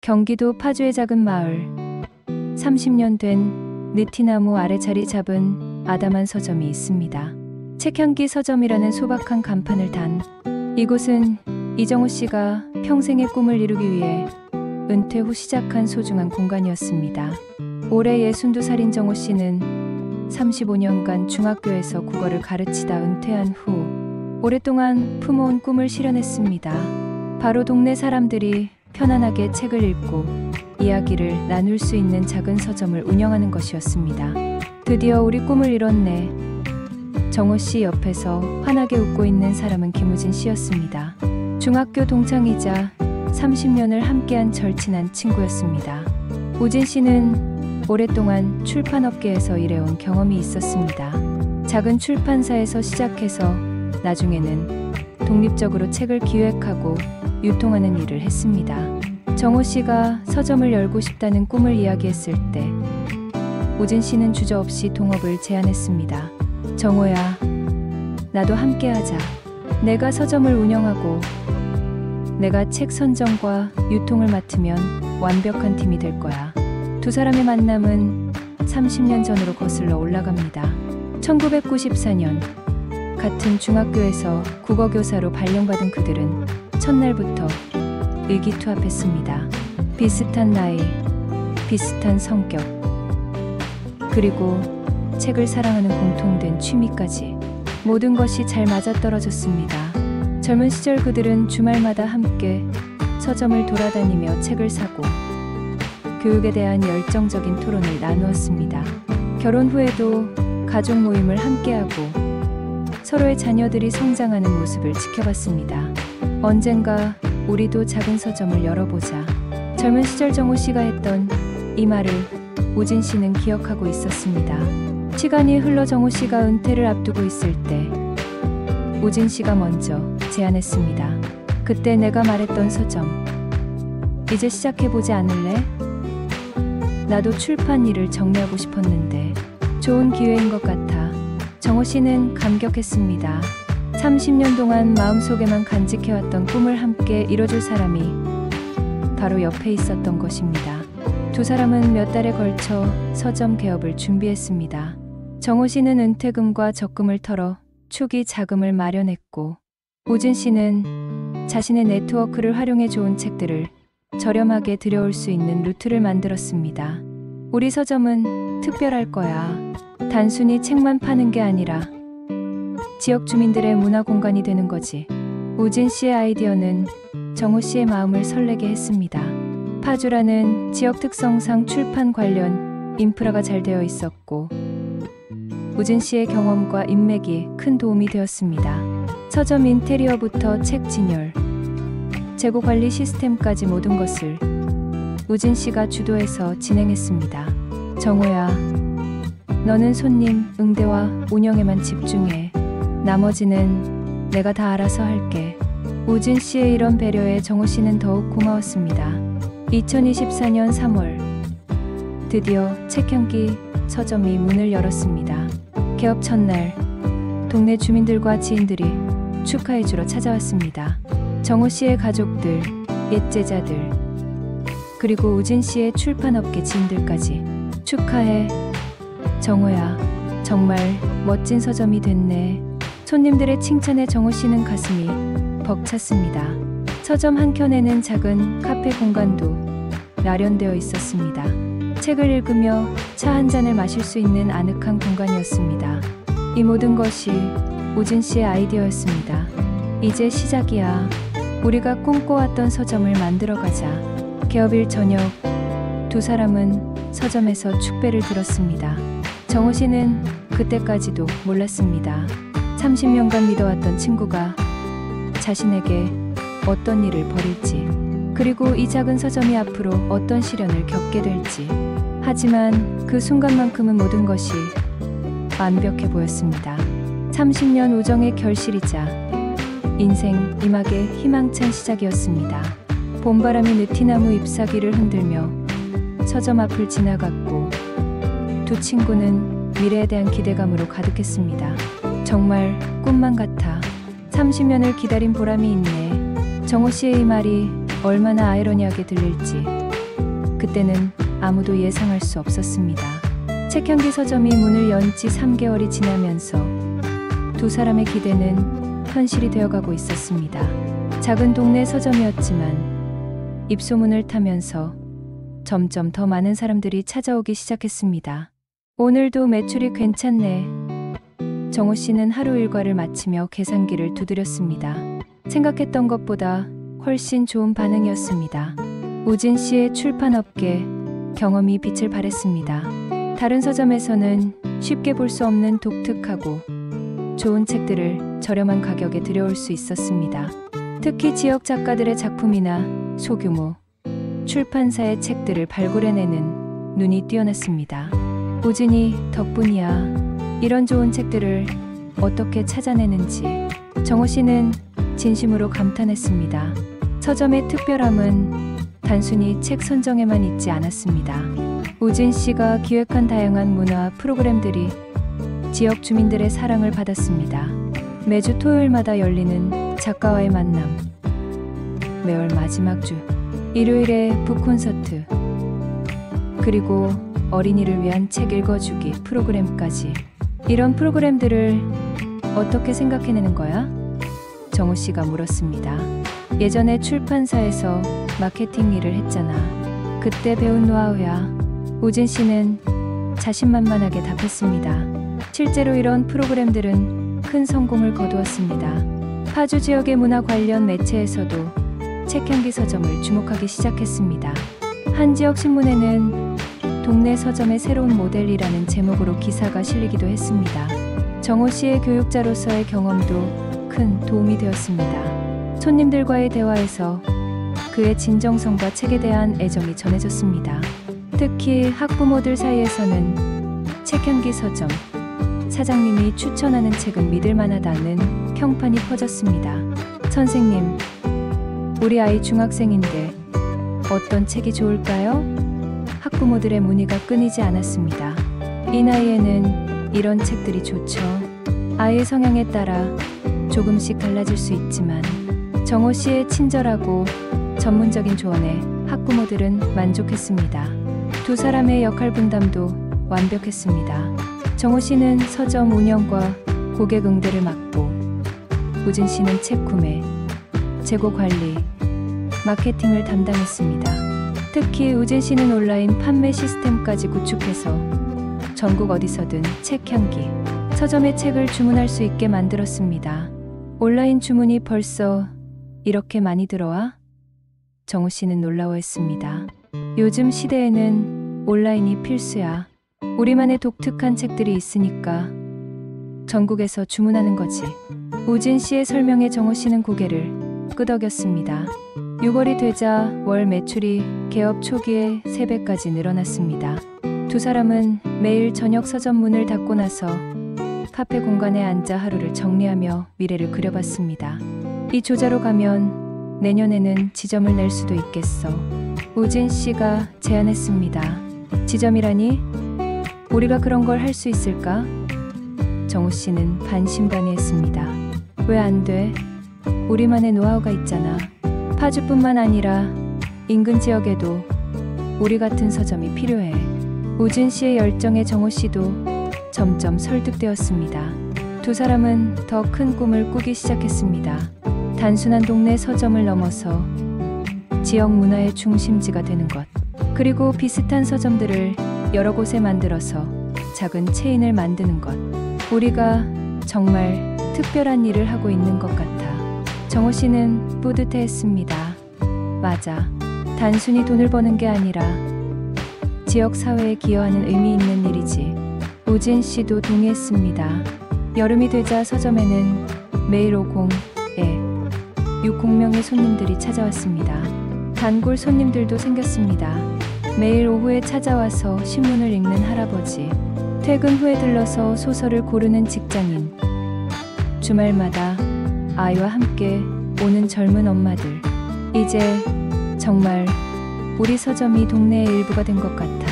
경기도 파주의 작은 마을. 30년 된 느티나무 아래 자리 잡은 아담한 서점이 있습니다. 책향기 서점이라는 소박한 간판을 단 이곳은 이정우 씨가 평생의 꿈을 이루기 위해 은퇴 후 시작한 소중한 공간이었습니다. 올해 62살인 정우 씨는 35년간 중학교에서 국어를 가르치다 은퇴한 후 오랫동안 품어온 꿈을 실현했습니다. 바로 동네 사람들이 편안하게 책을 읽고 이야기를 나눌 수 있는 작은 서점을 운영하는 것이었습니다. 드디어 우리 꿈을 이뤘네. 정우 씨 옆에서 환하게 웃고 있는 사람은 김우진 씨였습니다. 중학교 동창이자 30년을 함께한 절친한 친구였습니다. 우진 씨는 오랫동안 출판업계에서 일해온 경험이 있었습니다. 작은 출판사에서 시작해서 나중에는 독립적으로 책을 기획하고 유통하는 일을 했습니다. 정우 씨가 서점을 열고 싶다는 꿈을 이야기했을 때 우진 씨는 주저없이 동업을 제안했습니다. 정우야, 나도 함께하자. 내가 서점을 운영하고 내가 책 선정과 유통을 맡으면 완벽한 팀이 될 거야. 두 사람의 만남은 30년 전으로 거슬러 올라갑니다. 1994년 같은 중학교에서 국어교사로 발령받은 그들은 첫날부터 의기투합했습니다. 비슷한 나이, 비슷한 성격, 그리고 책을 사랑하는 공통된 취미까지 모든 것이 잘 맞아떨어졌습니다. 젊은 시절 그들은 주말마다 함께 서점을 돌아다니며 책을 사고 교육에 대한 열정적인 토론을 나누었습니다. 결혼 후에도 가족 모임을 함께하고 서로의 자녀들이 성장하는 모습을 지켜봤습니다. 언젠가 우리도 작은 서점을 열어보자. 젊은 시절 정우 씨가 했던 이 말을 우진 씨는 기억하고 있었습니다. 시간이 흘러 정우 씨가 은퇴를 앞두고 있을 때 우진 씨가 먼저 제안했습니다. 그때 내가 말했던 서점, 이제 시작해보지 않을래? 나도 출판 일을 정리하고 싶었는데 좋은 기회인 것 같아. 정우 씨는 감격했습니다. 30년 동안 마음속에만 간직해왔던 꿈을 함께 이뤄줄 사람이 바로 옆에 있었던 것입니다. 두 사람은 몇 달에 걸쳐 서점 개업을 준비했습니다. 정우 씨는 은퇴금과 적금을 털어 초기 자금을 마련했고 우진 씨는 자신의 네트워크를 활용해 좋은 책들을 저렴하게 들여올 수 있는 루트를 만들었습니다. 우리 서점은 특별할 거야. 단순히 책만 파는 게 아니라 지역 주민들의 문화 공간이 되는 거지. 우진 씨의 아이디어는 정우 씨의 마음을 설레게 했습니다. 파주라는 지역 특성상 출판 관련 인프라가 잘 되어 있었고 우진 씨의 경험과 인맥이 큰 도움이 되었습니다. 서점 인테리어부터 책 진열, 재고 관리 시스템까지 모든 것을 우진 씨가 주도해서 진행했습니다. 정우야, 너는 손님 응대와 운영에만 집중해. 나머지는 내가 다 알아서 할게. 우진 씨의 이런 배려에 정우 씨는 더욱 고마웠습니다. 2024년 3월 드디어 책향기 서점이 문을 열었습니다. 개업 첫날 동네 주민들과 지인들이 축하해주러 찾아왔습니다. 정우 씨의 가족들, 옛제자들, 그리고 우진 씨의 출판업계 지인들까지 축하해. 정우야, 정말 멋진 서점이 됐네. 손님들의 칭찬에 정우 씨는 가슴이 벅찼습니다. 서점 한켠에는 작은 카페 공간도 마련되어 있었습니다. 책을 읽으며 차 한 잔을 마실 수 있는 아늑한 공간이었습니다. 이 모든 것이 우진 씨의 아이디어였습니다. 이제 시작이야. 우리가 꿈꿔왔던 서점을 만들어가자. 개업일 저녁 두 사람은 서점에서 축배를 들었습니다. 정우 씨는 그때까지도 몰랐습니다. 30년간 믿어왔던 친구가 자신에게 어떤 일을 벌일지, 그리고 이 작은 서점이 앞으로 어떤 시련을 겪게 될지. 하지만 그 순간만큼은 모든 것이 완벽해 보였습니다. 30년 우정의 결실이자 인생 이막의 희망찬 시작이었습니다. 봄바람이 느티나무 잎사귀를 흔들며 서점 앞을 지나갔고 두 친구는 미래에 대한 기대감으로 가득했습니다. 정말 꿈만 같아. 30년을 기다린 보람이 있네. 정우 씨의 이 말이 얼마나 아이러니하게 들릴지 그때는 아무도 예상할 수 없었습니다. 책향기 서점이 문을 연 지 3개월이 지나면서 두 사람의 기대는 현실이 되어가고 있었습니다. 작은 동네 서점이었지만 입소문을 타면서 점점 더 많은 사람들이 찾아오기 시작했습니다. 오늘도 매출이 괜찮네. 정호 씨는 하루 일과를 마치며 계산기를 두드렸습니다. 생각했던 것보다 훨씬 좋은 반응이었습니다. 우진 씨의 출판업계 경험이 빛을 발했습니다. 다른 서점에서는 쉽게 볼 수 없는 독특하고 좋은 책들을 저렴한 가격에 들여올 수 있었습니다. 특히 지역 작가들의 작품이나 소규모 출판사의 책들을 발굴해내는 눈이 뛰어났습니다. 우진이 덕분이야. 이런 좋은 책들을 어떻게 찾아내는지 정호 씨는 진심으로 감탄했습니다. 서점의 특별함은 단순히 책 선정에만 있지 않았습니다. 우진 씨가 기획한 다양한 문화 프로그램들이 지역 주민들의 사랑을 받았습니다. 매주 토요일마다 열리는 작가와의 만남, 매월 마지막 주 일요일에 북콘서트, 그리고 어린이를 위한 책 읽어주기 프로그램까지. 이런 프로그램들을 어떻게 생각해내는 거야? 정호 씨가 물었습니다. 예전에 출판사에서 마케팅 일을 했잖아. 그때 배운 노하우야. 우진 씨는 자신만만하게 답했습니다. 실제로 이런 프로그램들은 큰 성공을 거두었습니다. 파주 지역의 문화 관련 매체에서도 책향기 서점을 주목하기 시작했습니다. 한 지역 신문에는 동네 서점의 새로운 모델이라는 제목으로 기사가 실리기도 했습니다. 정호 씨의 교육자로서의 경험도 큰 도움이 되었습니다. 손님들과의 대화에서 그의 진정성과 책에 대한 애정이 전해졌습니다. 특히 학부모들 사이에서는 책향기 서점 사장님이 추천하는 책은 믿을만하다는 평판이 퍼졌습니다. 선생님, 우리 아이 중학생인데 어떤 책이 좋을까요? 학부모들의 문의가 끊이지 않았습니다. 이 나이에는 이런 책들이 좋죠. 아이의 성향에 따라 조금씩 달라질 수 있지만 정호 씨의 친절하고 전문적인 조언에 학부모들은 만족했습니다. 두 사람의 역할 분담도 완벽했습니다. 정호 씨는 서점 운영과 고객 응대를 맡고 우진 씨는 책 구매, 재고 관리, 마케팅을 담당했습니다. 특히 우진 씨는 온라인 판매 시스템까지 구축해서 전국 어디서든 책향기 서점의 책을 주문할 수 있게 만들었습니다. 온라인 주문이 벌써 이렇게 많이 들어와? 정호 씨는 놀라워했습니다. 요즘 시대에는 온라인이 필수야. 우리만의 독특한 책들이 있으니까 전국에서 주문하는 거지. 우진 씨의 설명에 정호 씨는 고개를 끄덕였습니다. 6월이 되자 월 매출이 개업 초기에 3배까지 늘어났습니다. 두 사람은 매일 저녁 서점 문을 닫고 나서 카페 공간에 앉아 하루를 정리하며 미래를 그려봤습니다. 이 조자로 가면 내년에는 지점을 낼 수도 있겠어. 우진 씨가 제안했습니다. 지점이라니? 우리가 그런 걸 할 수 있을까? 정호 씨는 반신반의했습니다. 왜 안 돼? 우리만의 노하우가 있잖아. 파주뿐만 아니라 인근 지역에도 우리 같은 서점이 필요해. 우진 씨의 열정에 정호 씨도 점점 설득되었습니다. 두 사람은 더 큰 꿈을 꾸기 시작했습니다. 단순한 동네 서점을 넘어서 지역 문화의 중심지가 되는 것. 그리고 비슷한 서점들을 여러 곳에 만들어서 작은 체인을 만드는 것. 우리가 정말 특별한 일을 하고 있는 것 같아. 정호 씨는 뿌듯해했습니다. 맞아. 단순히 돈을 버는 게 아니라 지역 사회에 기여하는 의미 있는 일이지. 우진 씨도 동의했습니다. 여름이 되자 서점에는 매일 60명의 손님들이 찾아왔습니다. 단골 손님들도 생겼습니다. 매일 오후에 찾아와서 신문을 읽는 할아버지, 퇴근 후에 들러서 소설을 고르는 직장인, 주말마다 아이와 함께 오는 젊은 엄마들. 이제 정말 우리 서점이 동네의 일부가 된 것 같아.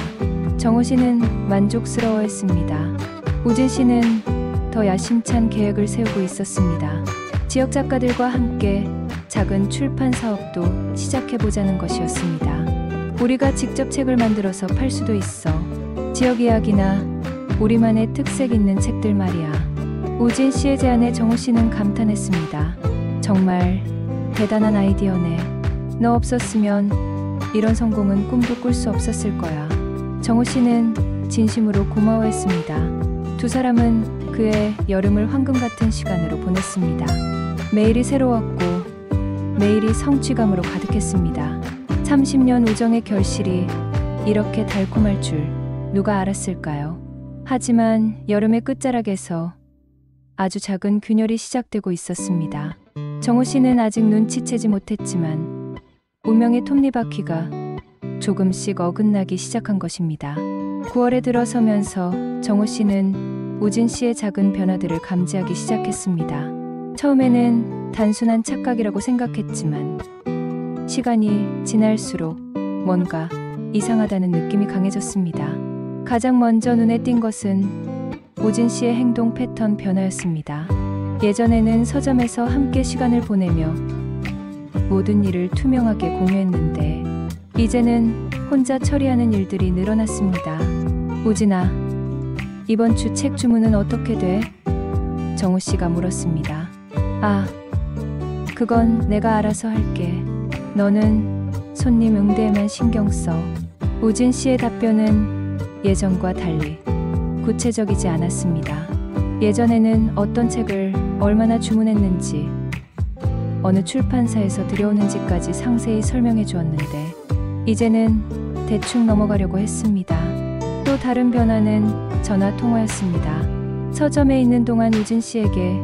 정호 씨는 만족스러워했습니다. 우진 씨는 더 야심찬 계획을 세우고 있었습니다. 지역 작가들과 함께 작은 출판 사업도 시작해보자는 것이었습니다. 우리가 직접 책을 만들어서 팔 수도 있어. 지역 이야기나 우리만의 특색 있는 책들 말이야. 우진 씨의 제안에 정우 씨는 감탄했습니다. 정말 대단한 아이디어네. 너 없었으면 이런 성공은 꿈도 꿀 수 없었을 거야. 정우 씨는 진심으로 고마워했습니다. 두 사람은 그의 여름을 황금 같은 시간으로 보냈습니다. 매일이 새로웠고 매일이 성취감으로 가득했습니다. 30년 우정의 결실이 이렇게 달콤할 줄 누가 알았을까요? 하지만 여름의 끝자락에서 아주 작은 균열이 시작되고 있었습니다. 정우 씨는 아직 눈치채지 못했지만 운명의 톱니바퀴가 조금씩 어긋나기 시작한 것입니다. 9월에 들어서면서 정우 씨는 우진 씨의 작은 변화들을 감지하기 시작했습니다. 처음에는 단순한 착각이라고 생각했지만 시간이 지날수록 뭔가 이상하다는 느낌이 강해졌습니다. 가장 먼저 눈에 띈 것은 우진 씨의 행동 패턴 변화였습니다. 예전에는 서점에서 함께 시간을 보내며 모든 일을 투명하게 공유했는데 이제는 혼자 처리하는 일들이 늘어났습니다. 우진아, 이번 주 책 주문은 어떻게 돼? 정우 씨가 물었습니다. 아, 그건 내가 알아서 할게. 너는 손님 응대에만 신경 써. 우진 씨의 답변은 예전과 달리 구체적이지 않았습니다. 예전에는 어떤 책을 얼마나 주문했는지, 어느 출판사에서 들여오는지까지 상세히 설명해 주었는데 이제는 대충 넘어가려고 했습니다. 또 다른 변화는 전화 통화였습니다. 서점에 있는 동안 우진 씨에게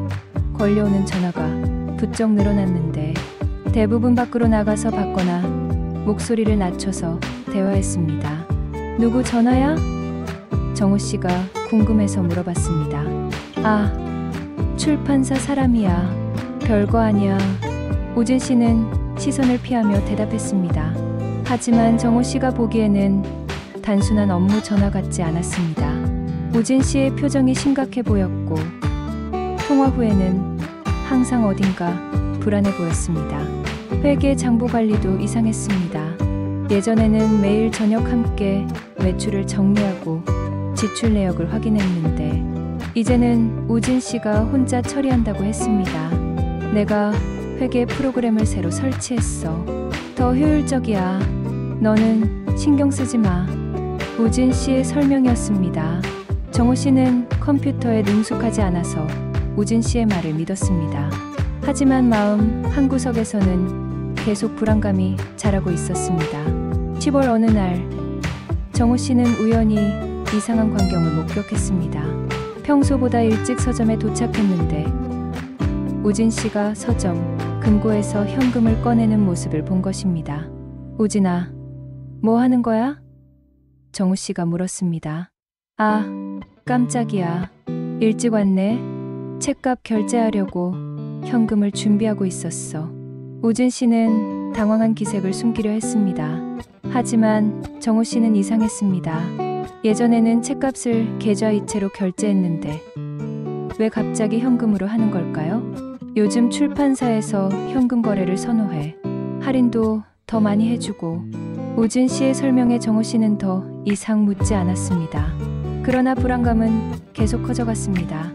걸려오는 전화가 부쩍 늘어났는데 대부분 밖으로 나가서 받거나 목소리를 낮춰서 대화했습니다. 누구 전화야? 정우 씨가 궁금해서 물어봤습니다. 아, 출판사 사람이야. 별거 아니야. 우진 씨는 시선을 피하며 대답했습니다. 하지만 정우 씨가 보기에는 단순한 업무 전화 같지 않았습니다. 우진 씨의 표정이 심각해 보였고 통화 후에는 항상 어딘가 불안해 보였습니다. 회계 장부 관리도 이상했습니다. 예전에는 매일 저녁 함께 매출을 정리하고 지출 내역을 확인했는데 이제는 우진 씨가 혼자 처리한다고 했습니다. 내가 회계 프로그램을 새로 설치했어. 더 효율적이야. 너는 신경 쓰지 마. 우진 씨의 설명이었습니다. 정우 씨는 컴퓨터에 능숙하지 않아서 우진 씨의 말을 믿었습니다. 하지만 마음 한구석에서는 계속 불안감이 자라고 있었습니다. 10월 어느 날 정우 씨는 우연히 이상한 광경을 목격했습니다. 평소보다 일찍 서점에 도착했는데 우진 씨가 서점 금고에서 현금을 꺼내는 모습을 본 것입니다. 우진아, 뭐 하는 거야? 정우 씨가 물었습니다. 아, 깜짝이야. 일찍 왔네. 책값 결제하려고 현금을 준비하고 있었어. 우진 씨는 당황한 기색을 숨기려 했습니다. 하지만 정우 씨는 이상했습니다. 예전에는 책값을 계좌이체로 결제했는데 왜 갑자기 현금으로 하는 걸까요? 요즘 출판사에서 현금 거래를 선호해. 할인도 더 많이 해주고. 우진 씨의 설명에 정우 씨는 더 이상 묻지 않았습니다. 그러나 불안감은 계속 커져갔습니다.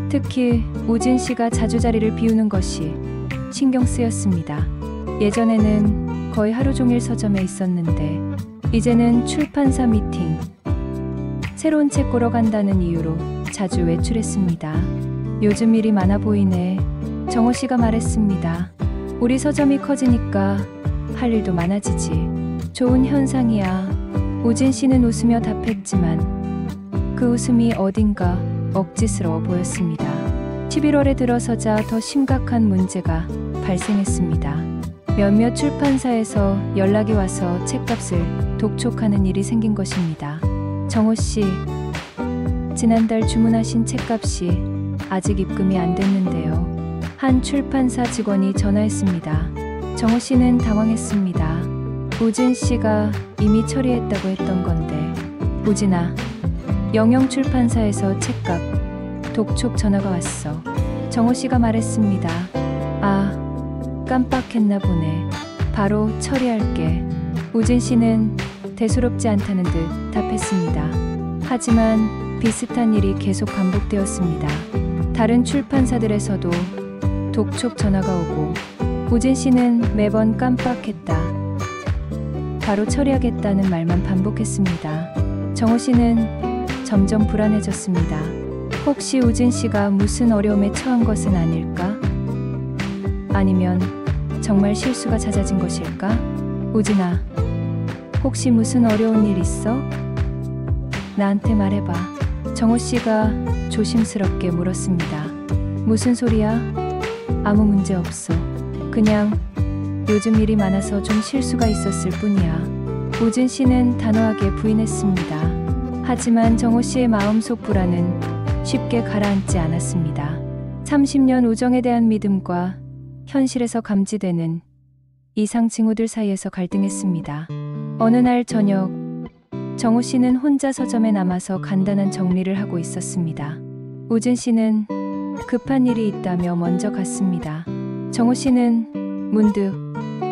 특히 우진 씨가 자주 자리를 비우는 것이 신경 쓰였습니다. 예전에는 거의 하루 종일 서점에 있었는데 이제는 출판사 미팅, 새로운 책 보러 간다는 이유로 자주 외출했습니다. 요즘 일이 많아 보이네. 정우 씨가 말했습니다. 우리 서점이 커지니까 할 일도 많아지지. 좋은 현상이야. 우진 씨는 웃으며 답했지만 그 웃음이 어딘가 억지스러워 보였습니다. 11월에 들어서자 더 심각한 문제가 발생했습니다. 몇몇 출판사에서 연락이 와서 책값을 독촉하는 일이 생긴 것입니다. 정우 씨, 지난달 주문하신 책값이 아직 입금이 안 됐는데요. 한 출판사 직원이 전화했습니다. 정우 씨는 당황했습니다. 우진 씨가 이미 처리했다고 했던 건데. 우진아, 영영 출판사에서 책값 독촉 전화가 왔어. 정우 씨가 말했습니다. 아, 깜빡했나 보네. 바로 처리할게. 우진 씨는 대수롭지 않다는 듯 답했습니다. 하지만 비슷한 일이 계속 반복되었습니다. 다른 출판사들에서도 독촉 전화가 오고 우진 씨는 매번 깜빡했다, 바로 처리하겠다는 말만 반복했습니다. 정호 씨는 점점 불안해졌습니다. 혹시 우진 씨가 무슨 어려움에 처한 것은 아닐까? 아니면 정말 실수가 잦아진 것일까? 우진아, 혹시 무슨 어려운 일 있어? 나한테 말해봐. 정호 씨가 조심스럽게 물었습니다. 무슨 소리야? 아무 문제 없어. 그냥 요즘 일이 많아서 좀 실수가 있었을 뿐이야. 우진 씨는 단호하게 부인했습니다. 하지만 정호 씨의 마음속 불안은 쉽게 가라앉지 않았습니다. 30년 우정에 대한 믿음과 현실에서 감지되는 이상 징후들 사이에서 갈등했습니다. 어느 날 저녁, 정호 씨는 혼자 서점에 남아서 간단한 정리를 하고 있었습니다. 우진 씨는 급한 일이 있다며 먼저 갔습니다. 정호 씨는 문득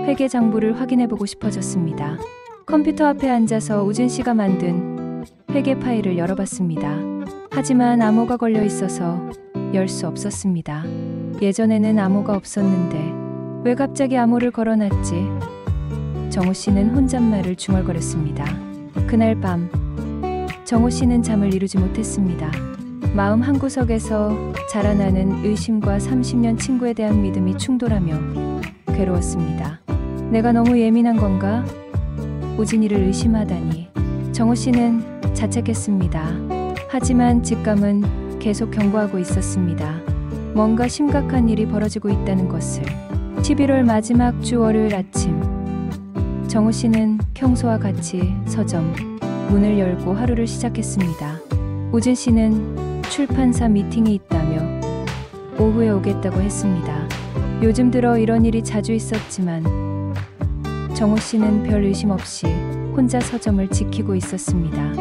회계 장부를 확인해보고 싶어졌습니다. 컴퓨터 앞에 앉아서 우진 씨가 만든 회계 파일을 열어봤습니다. 하지만 암호가 걸려 있어서 열 수 없었습니다. 예전에는 암호가 없었는데 왜 갑자기 암호를 걸어놨지? 정호 씨는 혼잣말을 중얼거렸습니다. 그날 밤, 정호 씨는 잠을 이루지 못했습니다. 마음 한구석에서 자라나는 의심과 30년 친구에 대한 믿음이 충돌하며 괴로웠습니다. 내가 너무 예민한 건가? 우진이를 의심하다니. 정호 씨는 자책했습니다. 하지만 직감은 계속 경고하고 있었습니다. 뭔가 심각한 일이 벌어지고 있다는 것을. 11월 마지막 주 월요일 아침, 정호 씨는 평소와 같이 서점 문을 열고 하루를 시작했습니다. 우진 씨는 출판사 미팅이 있다며 오후에 오겠다고 했습니다. 요즘 들어 이런 일이 자주 있었지만 정호 씨는 별 의심 없이 혼자 서점을 지키고 있었습니다.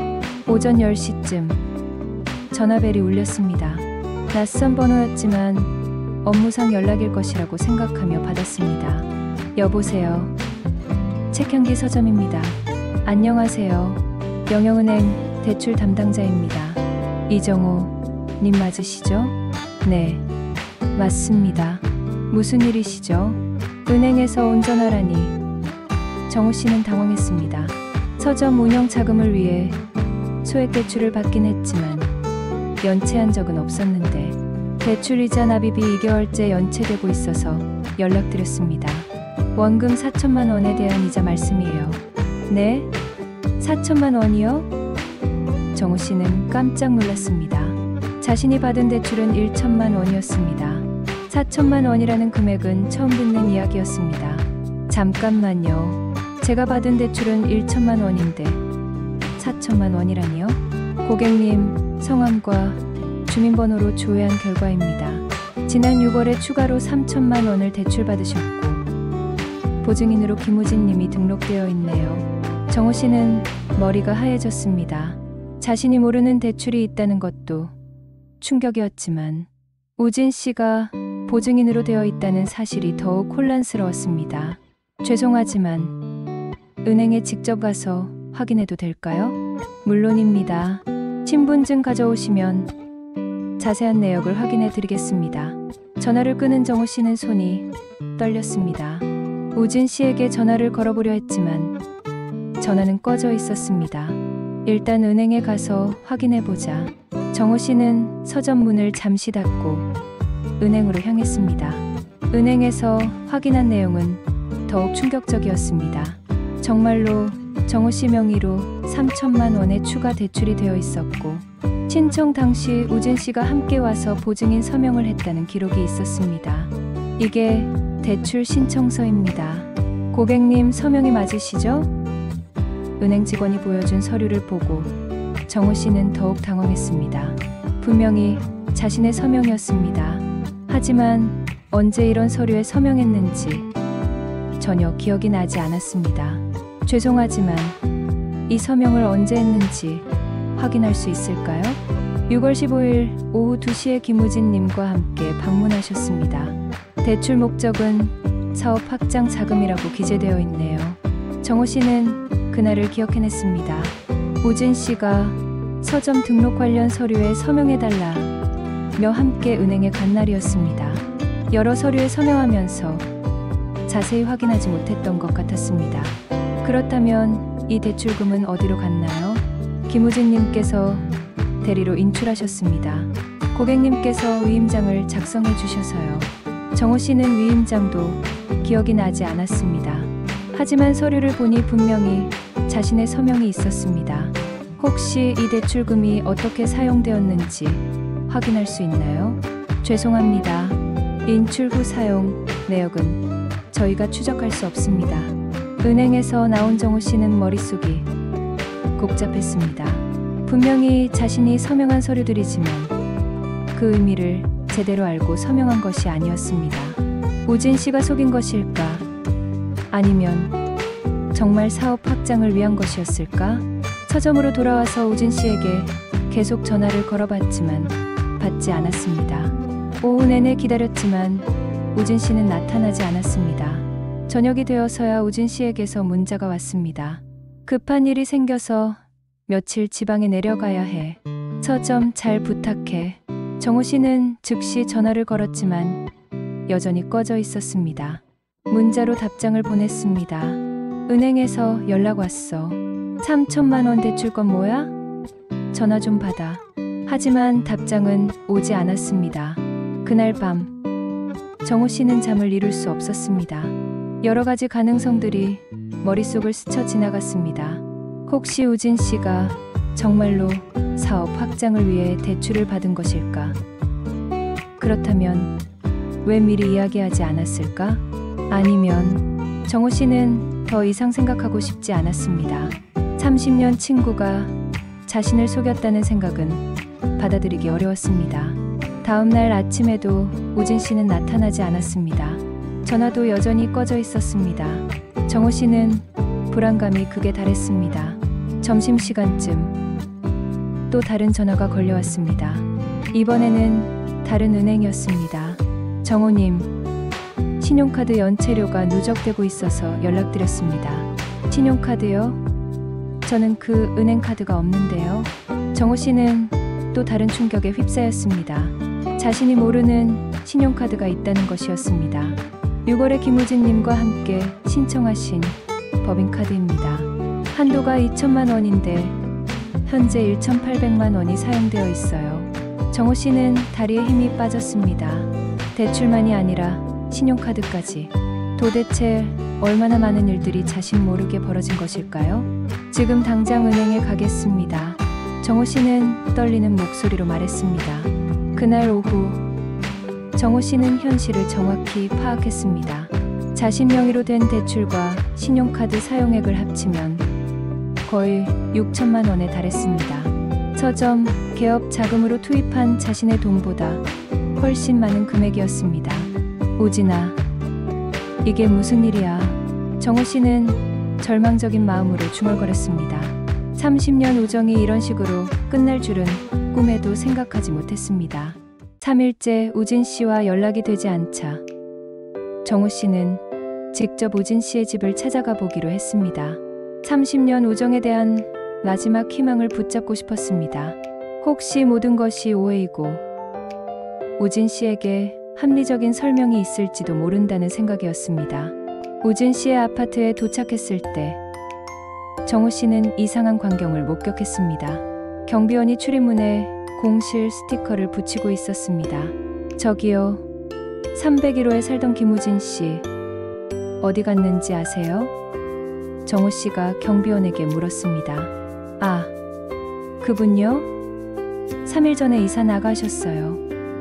오전 10시쯤 전화벨이 울렸습니다. 낯선 번호였지만 업무상 연락일 것이라고 생각하며 받았습니다. 여보세요. 책향기 서점입니다. 안녕하세요. 영영은행 대출 담당자입니다. 이정호 님 맞으시죠? 네, 맞습니다. 무슨 일이시죠? 은행에서 온 전화라니. 정호 씨는 당황했습니다. 서점 운영 자금을 위해 소액 대출을 받긴 했지만 연체한 적은 없었는데 대출이자 납입이 2개월째 연체되고 있어서 연락드렸습니다. 원금 4천만 원에 대한 이자 말씀이에요. 네? 4천만 원이요? 정호 씨는 깜짝 놀랐습니다. 자신이 받은 대출은 1천만 원이었습니다. 4천만 원이라는 금액은 처음 듣는 이야기였습니다. 잠깐만요. 제가 받은 대출은 1천만 원인데 4천만 원이라니요? 고객님 성함과 주민번호로 조회한 결과입니다. 지난 6월에 추가로 3천만 원을 대출받으셨고 보증인으로 김우진 님이 등록되어 있네요. 정호 씨는 머리가 하얘졌습니다. 자신이 모르는 대출이 있다는 것도 충격이었지만 우진 씨가 보증인으로 되어 있다는 사실이 더욱 혼란스러웠습니다. 죄송하지만 은행에 직접 가서 확인해도 될까요? 물론입니다. 신분증 가져오시면 자세한 내역을 확인해 드리겠습니다. 전화를 끄는 정호 씨는 손이 떨렸습니다. 우진 씨에게 전화를 걸어보려 했지만 전화는 꺼져 있었습니다. 일단 은행에 가서 확인해보자. 정호 씨는 서점 문을 잠시 닫고 은행으로 향했습니다. 은행에서 확인한 내용은 더욱 충격적이었습니다. 정말로 정호 씨 명의로 3천만 원의 추가 대출이 되어 있었고 신청 당시 우진 씨가 함께 와서 보증인 서명을 했다는 기록이 있었습니다. 이게 대출 신청서입니다. 고객님 서명이 맞으시죠? 은행 직원이 보여준 서류를 보고 정호 씨는 더욱 당황했습니다. 분명히 자신의 서명이었습니다. 하지만 언제 이런 서류에 서명했는지 전혀 기억이 나지 않았습니다. 죄송하지만 이 서명을 언제 했는지 확인할 수 있을까요? 6월 15일 오후 2시에 김우진 님과 함께 방문하셨습니다. 대출 목적은 사업 확장 자금이라고 기재되어 있네요. 정호 씨는 그날을 기억해냈습니다. 우진 씨가 서점 등록 관련 서류에 서명해달라며 함께 은행에 간 날이었습니다. 여러 서류에 서명하면서 자세히 확인하지 못했던 것 같았습니다. 그렇다면 이 대출금은 어디로 갔나요? 김우진님께서 대리로 인출하셨습니다. 고객님께서 위임장을 작성해 주셔서요. 정호 씨는 위임장도 기억이 나지 않았습니다. 하지만 서류를 보니 분명히 자신의 서명이 있었습니다. 혹시 이 대출금이 어떻게 사용되었는지 확인할 수 있나요? 죄송합니다. 인출 후 사용 내역은 저희가 추적할 수 없습니다. 은행에서 나온 정호 씨는 머릿속이 복잡했습니다. 분명히 자신이 서명한 서류들이지만 그 의미를 제대로 알고 서명한 것이 아니었습니다. 우진 씨가 속인 것일까? 아니면 정말 사업 확장을 위한 것이었을까? 서점으로 돌아와서 우진 씨에게 계속 전화를 걸어봤지만 받지 않았습니다. 오후 내내 기다렸지만 우진 씨는 나타나지 않았습니다. 저녁이 되어서야 우진 씨에게서 문자가 왔습니다. 급한 일이 생겨서 며칠 지방에 내려가야 해. 서점 잘 부탁해. 정호 씨는 즉시 전화를 걸었지만 여전히 꺼져 있었습니다. 문자로 답장을 보냈습니다. 은행에서 연락 왔어. 3천만 원 대출건 뭐야? 전화 좀 받아. 하지만 답장은 오지 않았습니다. 그날 밤 정호 씨는 잠을 이룰 수 없었습니다. 여러 가지 가능성들이 머릿속을 스쳐 지나갔습니다. 혹시 우진 씨가 정말로 사업 확장을 위해 대출을 받은 것일까? 그렇다면 왜 미리 이야기하지 않았을까? 아니면 정호 씨는 더 이상 생각하고 싶지 않았습니다. 30년 친구가 자신을 속였다는 생각은 받아들이기 어려웠습니다. 다음 날 아침에도 우진 씨는 나타나지 않았습니다. 전화도 여전히 꺼져 있었습니다. 정호 씨는 불안감이 극에 달했습니다. 점심시간쯤 또 다른 전화가 걸려왔습니다. 이번에는 다른 은행이었습니다. 정호님, 신용카드 연체료가 누적되고 있어서 연락드렸습니다. 신용카드요? 저는 그 은행 카드가 없는데요. 정호 씨는 또 다른 충격에 휩싸였습니다. 자신이 모르는 신용카드가 있다는 것이었습니다. 6월에 김우진님과 함께 신청하신 법인카드입니다. 한도가 2천만 원인데 현재 1,800만 원이 사용되어 있어요. 정호 씨는 다리에 힘이 빠졌습니다. 대출만이 아니라 신용카드까지. 도대체 얼마나 많은 일들이 자신 모르게 벌어진 것일까요? 지금 당장 은행에 가겠습니다. 정호 씨는 떨리는 목소리로 말했습니다. 그날 오후 정호 씨는 현실을 정확히 파악했습니다. 자신 명의로 된 대출과 신용카드 사용액을 합치면 거의 6천만 원에 달했습니다. 서점 개업 자금으로 투입한 자신의 돈보다 훨씬 많은 금액이었습니다. 우진아, 이게 무슨 일이야? 정호 씨는 절망적인 마음으로 중얼거렸습니다. 30년 우정이 이런 식으로 끝날 줄은 꿈에도 생각하지 못했습니다. 3일째 우진 씨와 연락이 되지 않자 정호 씨는 직접 우진 씨의 집을 찾아가 보기로 했습니다. 30년 우정에 대한 마지막 희망을 붙잡고 싶었습니다. 혹시 모든 것이 오해이고 우진 씨에게 합리적인 설명이 있을지도 모른다는 생각이었습니다. 우진 씨의 아파트에 도착했을 때 정호 씨는 이상한 광경을 목격했습니다. 경비원이 출입문에 공실 스티커를 붙이고 있었습니다. 저기요, 301호에 살던 김우진 씨 어디 갔는지 아세요? 정호 씨가 경비원에게 물었습니다. 아, 그분요? 3일 전에 이사 나가셨어요.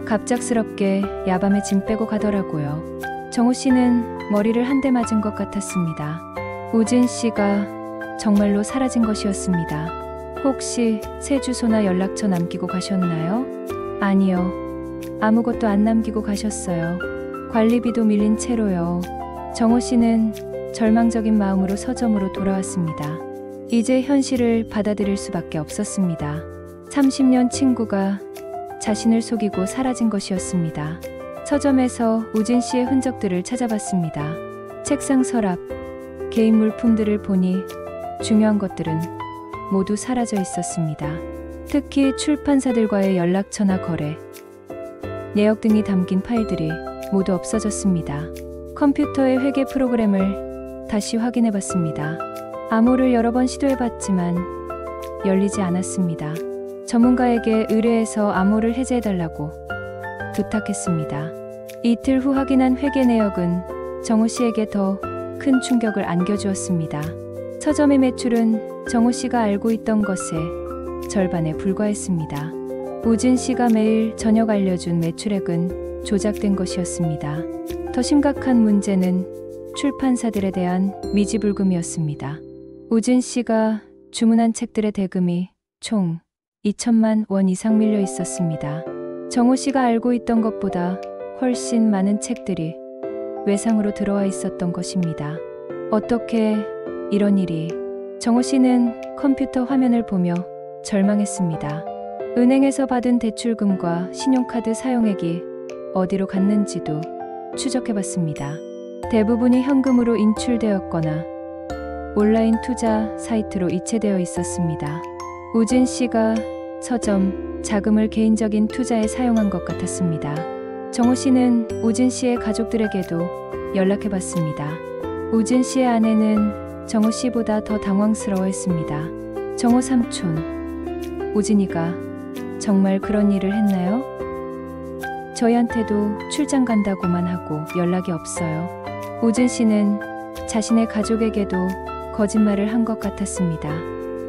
갑작스럽게 야밤에 짐 빼고 가더라고요. 정호 씨는 머리를 한 대 맞은 것 같았습니다. 우진 씨가 정말로 사라진 것이었습니다. 혹시 새 주소나 연락처 남기고 가셨나요? 아니요. 아무것도 안 남기고 가셨어요. 관리비도 밀린 채로요. 정호 씨는 절망적인 마음으로 서점으로 돌아왔습니다. 이제 현실을 받아들일 수밖에 없었습니다. 30년 친구가 자신을 속이고 사라진 것이었습니다. 서점에서 우진 씨의 흔적들을 찾아봤습니다. 책상 서랍, 개인 물품들을 보니 중요한 것들은 모두 사라져 있었습니다. 특히 출판사들과의 연락처나 거래, 내역 등이 담긴 파일들이 모두 없어졌습니다. 컴퓨터의 회계 프로그램을 다시 확인해 봤습니다. 암호를 여러 번 시도해 봤지만 열리지 않았습니다. 전문가에게 의뢰해서 암호를 해제해 달라고 부탁했습니다. 이틀 후 확인한 회계 내역은 정호 씨에게 더 큰 충격을 안겨주었습니다. 서점의 매출은 정호 씨가 알고 있던 것의 절반에 불과했습니다. 우진 씨가 매일 저녁 알려준 매출액은 조작된 것이었습니다. 더 심각한 문제는 출판사들에 대한 미지불금이었습니다. 우진 씨가 주문한 책들의 대금이 총 2천만 원 이상 밀려 있었습니다. 정호 씨가 알고 있던 것보다 훨씬 많은 책들이 외상으로 들어와 있었던 것입니다. 어떻게 이런 일이? 정호 씨는 컴퓨터 화면을 보며 절망했습니다. 은행에서 받은 대출금과 신용카드 사용액이 어디로 갔는지도 추적해봤습니다. 대부분이 현금으로 인출되었거나 온라인 투자 사이트로 이체되어 있었습니다. 우진 씨가 서점 자금을 개인적인 투자에 사용한 것 같았습니다. 정호 씨는 우진 씨의 가족들에게도 연락해봤습니다. 우진 씨의 아내는 정호 씨보다 더 당황스러워했습니다. 정호 삼촌, 우진이가 정말 그런 일을 했나요? 저희한테도 출장 간다고만 하고 연락이 없어요. 우진 씨는 자신의 가족에게도 거짓말을 한 것 같았습니다.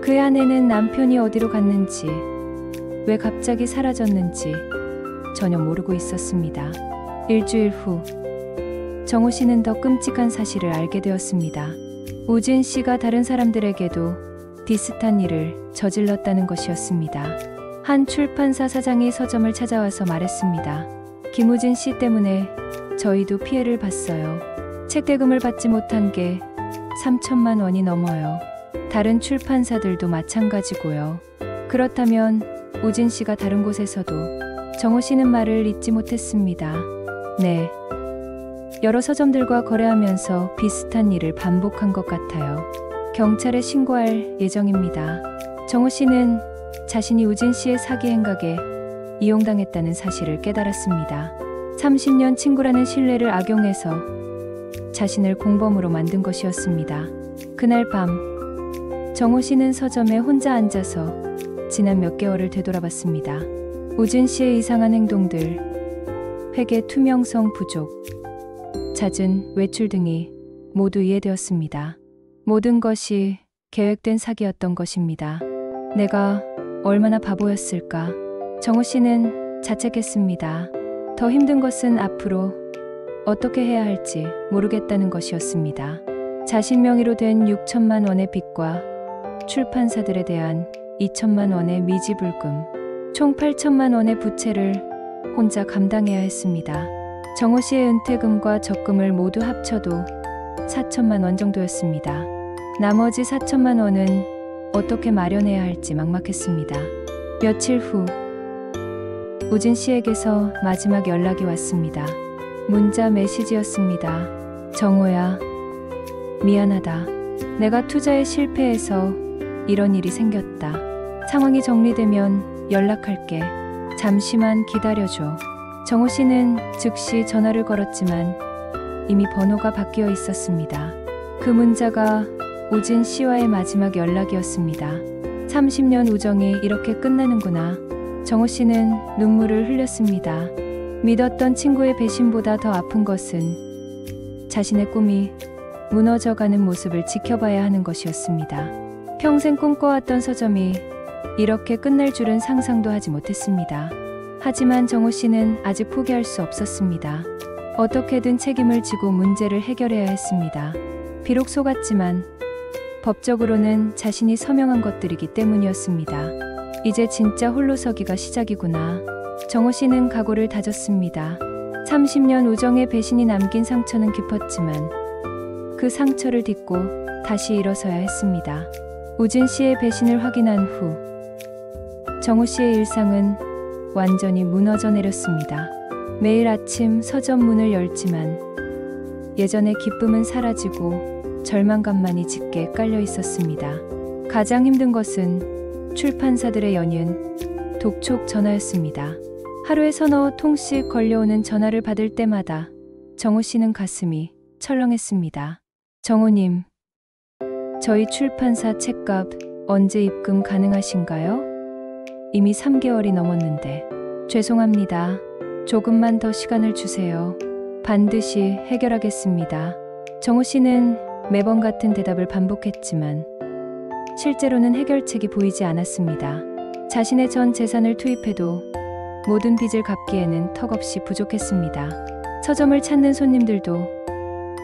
그의 아내는 남편이 어디로 갔는지, 왜 갑자기 사라졌는지 전혀 모르고 있었습니다. 일주일 후 정호 씨는 더 끔찍한 사실을 알게 되었습니다. 우진 씨가 다른 사람들에게도 비슷한 일을 저질렀다는 것이었습니다. 한 출판사 사장이 서점을 찾아와서 말했습니다. 김우진 씨 때문에 저희도 피해를 봤어요. 책 대금을 받지 못한 게 3천만 원이 넘어요. 다른 출판사들도 마찬가지고요. 그렇다면 우진 씨가 다른 곳에서도 정호 씨는 말을 잊지 못했습니다. 네. 여러 서점들과 거래하면서 비슷한 일을 반복한 것 같아요. 경찰에 신고할 예정입니다. 정호 씨는 자신이 우진 씨의 사기 행각에 이용당했다는 사실을 깨달았습니다. 30년 친구라는 신뢰를 악용해서 자신을 공범으로 만든 것이었습니다. 그날 밤 정호 씨는 서점에 혼자 앉아서 지난 몇 개월을 되돌아봤습니다. 우진 씨의 이상한 행동들, 회계 투명성 부족, 잦은 외출 등이 모두 이해되었습니다. 모든 것이 계획된 사기였던 것입니다. 내가 얼마나 바보였을까? 정호 씨는 자책했습니다. 더 힘든 것은 앞으로 어떻게 해야 할지 모르겠다는 것이었습니다. 자신 명의로 된 6천만 원의 빚과 출판사들에 대한 2천만 원의 미지불금, 총 8천만 원의 부채를 혼자 감당해야 했습니다. 정호 씨의 은퇴금과 적금을 모두 합쳐도 4천만 원 정도였습니다. 나머지 4천만 원은 어떻게 마련해야 할지 막막했습니다. 며칠 후 우진 씨에게서 마지막 연락이 왔습니다. 문자 메시지였습니다. 정호야, 미안하다. 내가 투자에 실패해서 이런 일이 생겼다. 상황이 정리되면 연락할게. 잠시만 기다려줘. 정호 씨는 즉시 전화를 걸었지만 이미 번호가 바뀌어 있었습니다. 그 문자가 우진 씨와의 마지막 연락이었습니다. 30년 우정이 이렇게 끝나는구나. 정호 씨는 눈물을 흘렸습니다. 믿었던 친구의 배신보다 더 아픈 것은 자신의 꿈이 무너져가는 모습을 지켜봐야 하는 것이었습니다. 평생 꿈꿔왔던 서점이 이렇게 끝날 줄은 상상도 하지 못했습니다. 하지만 정호 씨는 아직 포기할 수 없었습니다. 어떻게든 책임을 지고 문제를 해결해야 했습니다. 비록 속았지만 법적으로는 자신이 서명한 것들이기 때문이었습니다. 이제 진짜 홀로 서기가 시작이구나. 정호 씨는 각오를 다졌습니다. 30년 우정의 배신이 남긴 상처는 깊었지만 그 상처를 딛고 다시 일어서야 했습니다. 우진 씨의 배신을 확인한 후 정호 씨의 일상은 완전히 무너져 내렸습니다. 매일 아침 서점 문을 열지만 예전의 기쁨은 사라지고 절망감만이 짙게 깔려 있었습니다. 가장 힘든 것은 출판사들의 연이은 독촉 전화였습니다. 하루에 서너 통씩 걸려오는 전화를 받을 때마다 정호 씨는 가슴이 철렁했습니다. 정호님, 저희 출판사 책값 언제 입금 가능하신가요? 이미 3개월이 넘었는데. 죄송합니다. 조금만 더 시간을 주세요. 반드시 해결하겠습니다. 정호 씨는 매번 같은 대답을 반복했지만 실제로는 해결책이 보이지 않았습니다. 자신의 전 재산을 투입해도 모든 빚을 갚기에는 턱없이 부족했습니다. 서점을 찾는 손님들도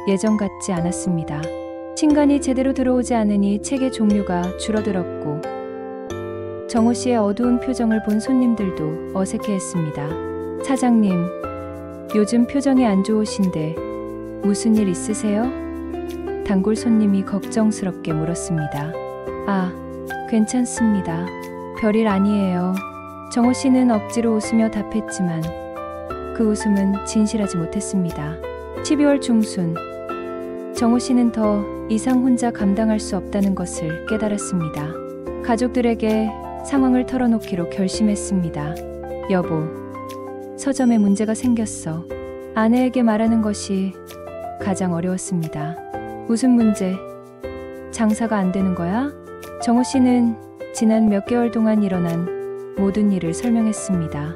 예전 같지 않았습니다. 신간이 제대로 들어오지 않으니 책의 종류가 줄어들었고 정호 씨의 어두운 표정을 본 손님들도 어색해했습니다. 사장님, 요즘 표정이 안 좋으신데 무슨 일 있으세요? 단골 손님이 걱정스럽게 물었습니다. 아, 괜찮습니다. 별일 아니에요. 정호 씨는 억지로 웃으며 답했지만 그 웃음은 진실하지 못했습니다. 12월 중순, 정호 씨는 더 이상 혼자 감당할 수 없다는 것을 깨달았습니다. 가족들에게 상황을 털어놓기로 결심했습니다. 여보, 서점에 문제가 생겼어. 아내에게 말하는 것이 가장 어려웠습니다. 무슨 문제? 장사가 안 되는 거야? 정호 씨는 지난 몇 개월 동안 일어난 모든 일을 설명했습니다.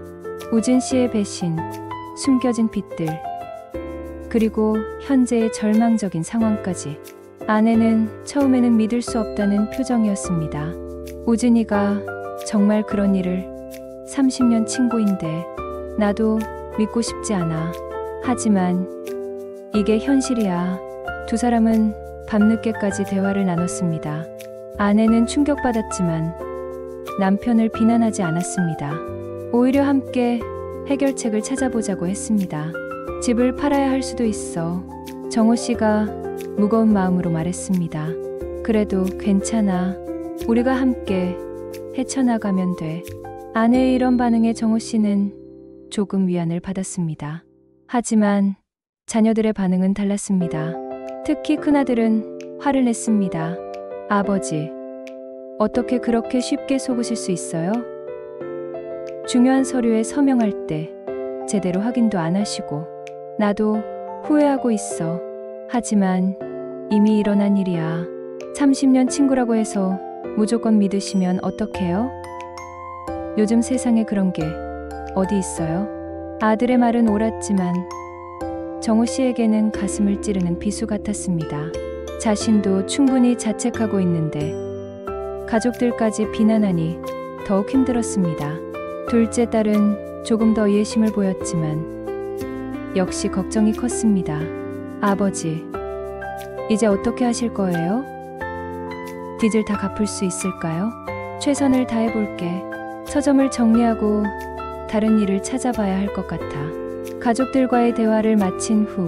우진 씨의 배신, 숨겨진 빚들, 그리고 현재의 절망적인 상황까지. 아내는 처음에는 믿을 수 없다는 표정이었습니다. 우진이가 정말 그런 일을 30년 친구인데 나도 믿고 싶지 않아. 하지만 이게 현실이야. 두 사람은 밤늦게까지 대화를 나눴습니다. 아내는 충격받았지만 남편을 비난하지 않았습니다. 오히려 함께 해결책을 찾아보자고 했습니다. 집을 팔아야 할 수도 있어. 정호 씨가 무거운 마음으로 말했습니다. 그래도 괜찮아. 우리가 함께 헤쳐나가면 돼. 아내의 이런 반응에 정호 씨는 조금 위안을 받았습니다. 하지만 자녀들의 반응은 달랐습니다. 특히 큰아들은 화를 냈습니다. 아버지, 어떻게 그렇게 쉽게 속으실 수 있어요? 중요한 서류에 서명할 때 제대로 확인도 안 하시고. 나도 후회하고 있어. 하지만 이미 일어난 일이야. 30년 친구라고 해서 무조건 믿으시면 어떡해요? 요즘 세상에 그런 게 어디 있어요? 아들의 말은 옳았지만 정호 씨에게는 가슴을 찌르는 비수 같았습니다. 자신도 충분히 자책하고 있는데 가족들까지 비난하니 더욱 힘들었습니다. 둘째 딸은 조금 더 예심을 보였지만 역시 걱정이 컸습니다. 아버지, 이제 어떻게 하실 거예요? 빚을 다 갚을 수 있을까요? 최선을 다해볼게. 서점을 정리하고 다른 일을 찾아봐야 할 것 같아. 가족들과의 대화를 마친 후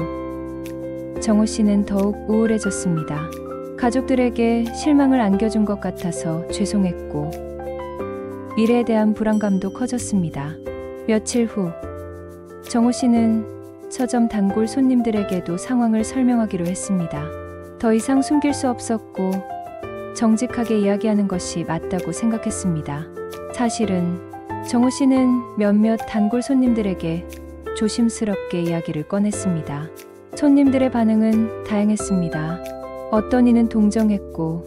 정호 씨는 더욱 우울해졌습니다. 가족들에게 실망을 안겨준 것 같아서 죄송했고 미래에 대한 불안감도 커졌습니다. 며칠 후 정호 씨는 서점 단골 손님들에게도 상황을 설명하기로 했습니다. 더 이상 숨길 수 없었고 정직하게 이야기하는 것이 맞다고 생각했습니다. 사실은 정호 씨는 몇몇 단골 손님들에게 조심스럽게 이야기를 꺼냈습니다. 손님들의 반응은 다양했습니다. 어떤 이는 동정했고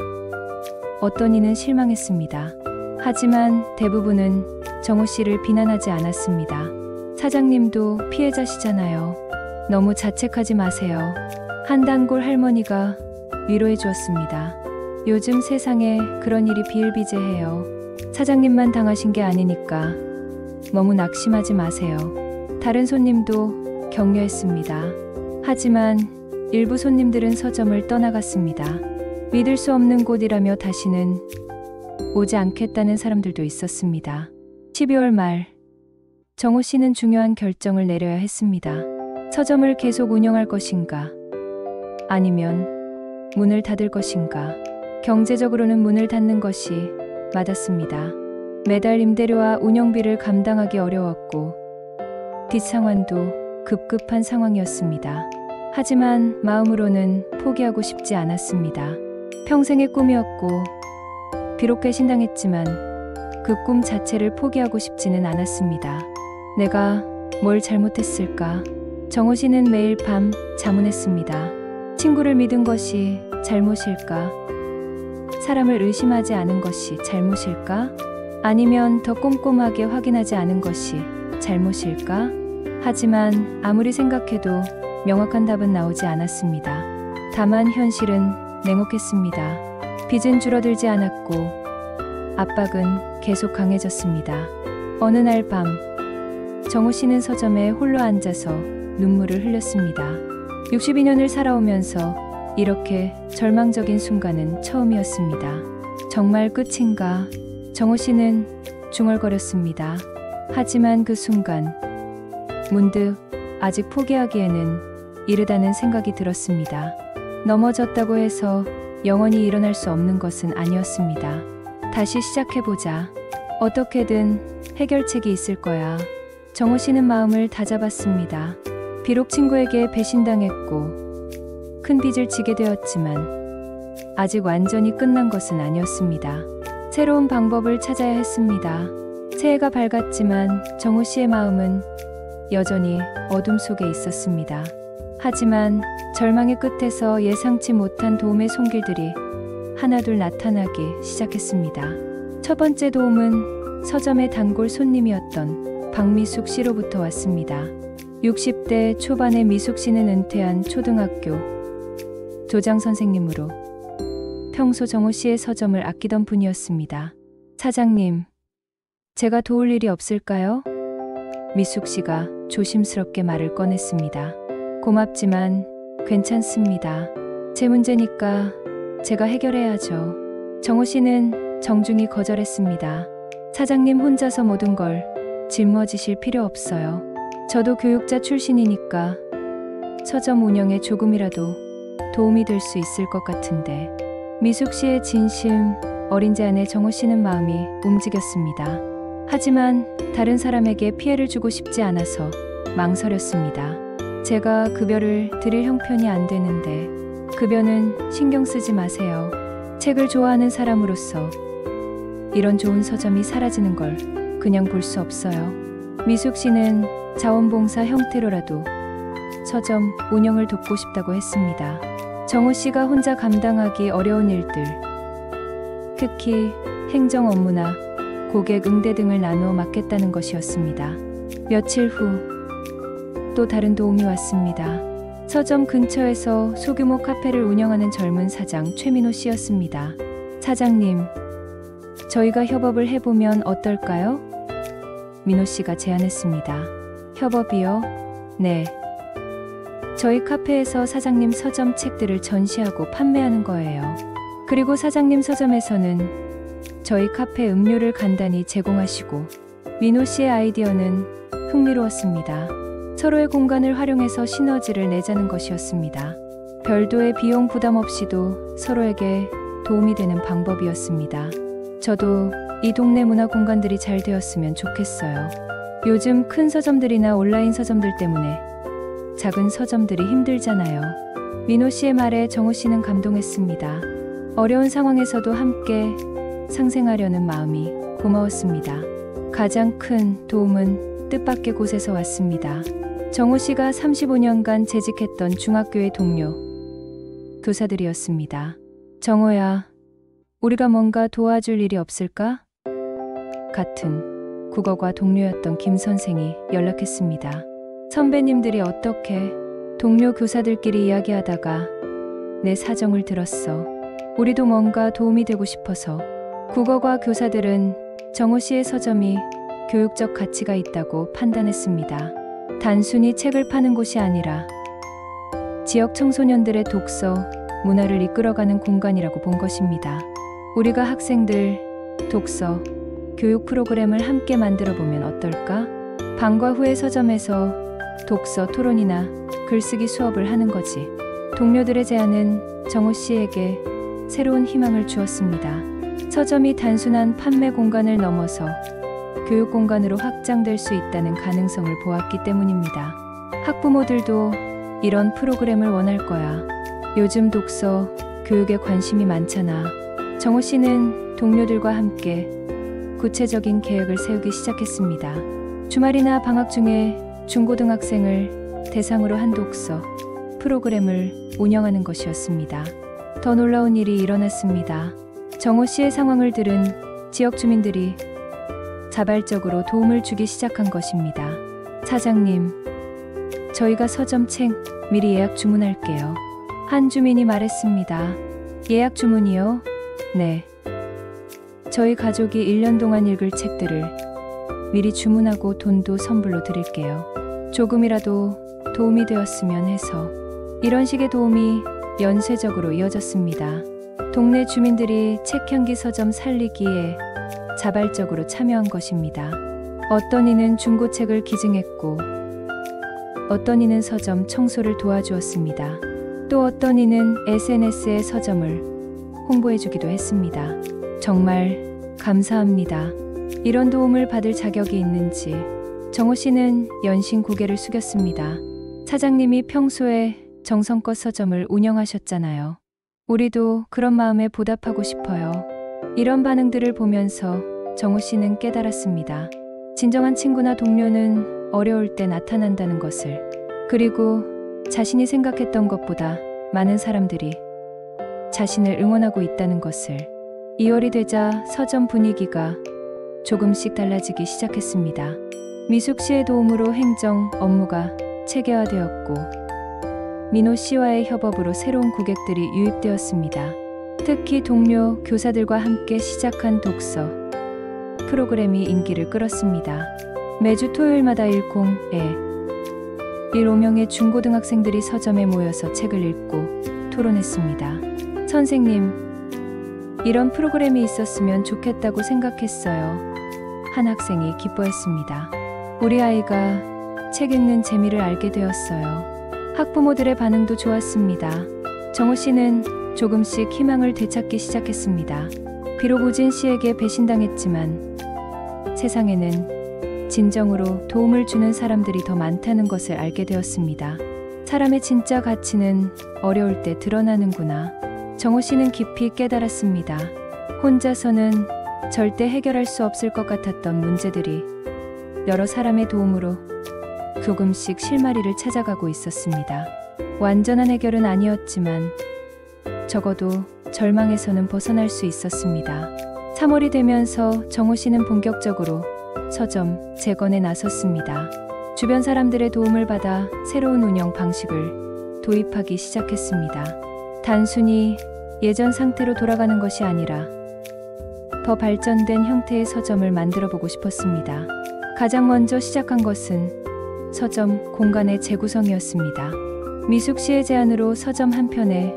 어떤 이는 실망했습니다. 하지만 대부분은 정호 씨를 비난하지 않았습니다. 사장님도 피해자시잖아요. 너무 자책하지 마세요. 한 단골 할머니가 위로해 주었습니다. 요즘 세상에 그런 일이 비일비재해요. 사장님만 당하신 게 아니니까 너무 낙심하지 마세요. 다른 손님도 격려했습니다. 하지만 일부 손님들은 서점을 떠나갔습니다. 믿을 수 없는 곳이라며 다시는 오지 않겠다는 사람들도 있었습니다. 12월 말, 정호 씨는 중요한 결정을 내려야 했습니다. 서점을 계속 운영할 것인가? 아니면 문을 닫을 것인가? 경제적으로는 문을 닫는 것이 맞았습니다. 매달 임대료와 운영비를 감당하기 어려웠고 뒷상환도 급급한 상황이었습니다. 하지만 마음으로는 포기하고 싶지 않았습니다. 평생의 꿈이었고, 비록 배신당했지만 그 꿈 자체를 포기하고 싶지는 않았습니다. 내가 뭘 잘못했을까? 정호 씨는 매일 밤 자문했습니다. 친구를 믿은 것이 잘못일까? 사람을 의심하지 않은 것이 잘못일까? 아니면 더 꼼꼼하게 확인하지 않은 것이 잘못일까? 하지만 아무리 생각해도 명확한 답은 나오지 않았습니다. 다만 현실은 냉혹했습니다. 빚은 줄어들지 않았고 압박은 계속 강해졌습니다. 어느 날 밤, 정호 씨는 서점에 홀로 앉아서 눈물을 흘렸습니다. 62년을 살아오면서 이렇게 절망적인 순간은 처음이었습니다. 정말 끝인가? 정호 씨는 중얼거렸습니다. 하지만 그 순간 문득 아직 포기하기에는 이르다는 생각이 들었습니다. 넘어졌다고 해서 영원히 일어날 수 없는 것은 아니었습니다. 다시 시작해보자. 어떻게든 해결책이 있을 거야. 정호 씨는 마음을 다잡았습니다. 비록 친구에게 배신당했고 큰 빚을 지게 되었지만 아직 완전히 끝난 것은 아니었습니다. 새로운 방법을 찾아야 했습니다. 새해가 밝았지만 정호 씨의 마음은 여전히 어둠 속에 있었습니다. 하지만 절망의 끝에서 예상치 못한 도움의 손길들이 하나둘 나타나기 시작했습니다. 첫 번째 도움은 서점의 단골 손님이었던 박미숙 씨로부터 왔습니다. 60대 초반의 미숙 씨는 은퇴한 초등학교 조장 선생님으로 평소 정호 씨의 서점을 아끼던 분이었습니다. 사장님, 제가 도울 일이 없을까요? 미숙 씨가 조심스럽게 말을 꺼냈습니다. 고맙지만 괜찮습니다. 제 문제니까 제가 해결해야죠. 정호 씨는 정중히 거절했습니다. 사장님 혼자서 모든 걸 짊어지실 필요 없어요. 저도 교육자 출신이니까 서점 운영에 조금이라도 도움이 될 수 있을 것 같은데. 미숙 씨의 진심 어린 제안에 정호 씨는 마음이 움직였습니다. 하지만 다른 사람에게 피해를 주고 싶지 않아서 망설였습니다. 제가 급여를 드릴 형편이 안 되는데. 급여는 신경 쓰지 마세요. 책을 좋아하는 사람으로서 이런 좋은 서점이 사라지는 걸 그냥 볼 수 없어요. 미숙 씨는 자원봉사 형태로라도 서점 운영을 돕고 싶다고 했습니다. 정호 씨가 혼자 감당하기 어려운 일들, 특히 행정 업무나 고객 응대 등을 나누어 맡겠다는 것이었습니다. 며칠 후 또 다른 도움이 왔습니다. 서점 근처에서 소규모 카페를 운영하는 젊은 사장 최민호 씨였습니다. 사장님, 저희가 협업을 해보면 어떨까요? 민호 씨가 제안했습니다. 협업이요? 네. 저희 카페에서 사장님 서점 책들을 전시하고 판매하는 거예요. 그리고 사장님 서점에서는 저희 카페 음료를 간단히 제공하시고. 민호 씨의 아이디어는 흥미로웠습니다. 서로의 공간을 활용해서 시너지를 내자는 것이었습니다. 별도의 비용 부담 없이도 서로에게 도움이 되는 방법이었습니다. 저도 이 동네 문화 공간들이 잘 되었으면 좋겠어요. 요즘 큰 서점들이나 온라인 서점들 때문에 작은 서점들이 힘들잖아요. 민호 씨의 말에 정호 씨는 감동했습니다. 어려운 상황에서도 함께 상생하려는 마음이 고마웠습니다. 가장 큰 도움은 뜻밖의 곳에서 왔습니다. 정호 씨가 35년간 재직했던 중학교의 동료 교사들이었습니다. 정호야, 우리가 뭔가 도와줄 일이 없을까? 같은 국어과 동료였던 김 선생이 연락했습니다. 선배님들이 어떻게? 동료 교사들끼리 이야기하다가 내 사정을 들었어. 우리도 뭔가 도움이 되고 싶어서. 국어과 교사들은 정호 씨의 서점이 교육적 가치가 있다고 판단했습니다. 단순히 책을 파는 곳이 아니라 지역 청소년들의 독서, 문화를 이끌어가는 공간이라고 본 것입니다. 우리가 학생들 독서, 교육 프로그램을 함께 만들어 보면 어떨까? 방과 후에 서점에서 독서 토론이나 글쓰기 수업을 하는 거지. 동료들의 제안은 정호 씨에게 새로운 희망을 주었습니다. 서점이 단순한 판매 공간을 넘어서 교육 공간으로 확장될 수 있다는 가능성을 보았기 때문입니다. 학부모들도 이런 프로그램을 원할 거야. 요즘 독서, 교육에 관심이 많잖아. 정호 씨는 동료들과 함께 구체적인 계획을 세우기 시작했습니다. 주말이나 방학 중에 중고등학생을 대상으로 한 독서 프로그램을 운영하는 것이었습니다. 더 놀라운 일이 일어났습니다. 정호 씨의 상황을 들은 지역 주민들이 자발적으로 도움을 주기 시작한 것입니다. 사장님, 저희가 서점 책 미리 예약 주문할게요. 한 주민이 말했습니다. 예약 주문이요? 네. 저희 가족이 1년 동안 읽을 책들을 미리 주문하고 돈도 선불로 드릴게요. 조금이라도 도움이 되었으면 해서. 이런 식의 도움이 연쇄적으로 이어졌습니다. 동네 주민들이 책향기 서점 살리기에 자발적으로 참여한 것입니다. 어떤 이는 중고책을 기증했고, 어떤 이는 서점 청소를 도와주었습니다. 또 어떤 이는 SNS에 서점을 홍보해주기도 했습니다. 정말 감사합니다. 이런 도움을 받을 자격이 있는지 정호 씨는 연신 고개를 숙였습니다. 사장님이 평소에 정성껏 서점을 운영하셨잖아요. 우리도 그런 마음에 보답하고 싶어요. 이런 반응들을 보면서 정호 씨는 깨달았습니다. 진정한 친구나 동료는 어려울 때 나타난다는 것을. 그리고 자신이 생각했던 것보다 많은 사람들이 자신을 응원하고 있다는 것을. 2월이 되자 서점 분위기가 조금씩 달라지기 시작했습니다. 미숙 씨의 도움으로 행정 업무가 체계화되었고, 민호 씨와의 협업으로 새로운 고객들이 유입되었습니다. 특히 동료 교사들과 함께 시작한 독서 프로그램이 인기를 끌었습니다. 매주 토요일마다 15명의 중고등학생들이 서점에 모여서 책을 읽고 토론했습니다. 선생님, 이런 프로그램이 있었으면 좋겠다고 생각했어요. 한 학생이 기뻐했습니다. 우리 아이가 책 읽는 재미를 알게 되었어요. 학부모들의 반응도 좋았습니다. 정호 씨는 조금씩 희망을 되찾기 시작했습니다. 비록 우진 씨에게 배신당했지만 세상에는 진정으로 도움을 주는 사람들이 더 많다는 것을 알게 되었습니다. 사람의 진짜 가치는 어려울 때 드러나는구나. 정호 씨는 깊이 깨달았습니다. 혼자서는 절대 해결할 수 없을 것 같았던 문제들이 여러 사람의 도움으로 조금씩 실마리를 찾아가고 있었습니다. 완전한 해결은 아니었지만 적어도 절망에서는 벗어날 수 있었습니다. 3월이 되면서 정호 씨는 본격적으로 서점 재건에 나섰습니다. 주변 사람들의 도움을 받아 새로운 운영 방식을 도입하기 시작했습니다. 단순히 예전 상태로 돌아가는 것이 아니라 더 발전된 형태의 서점을 만들어 보고 싶었습니다. 가장 먼저 시작한 것은 서점 공간의 재구성이었습니다. 미숙 씨의 제안으로 서점 한편에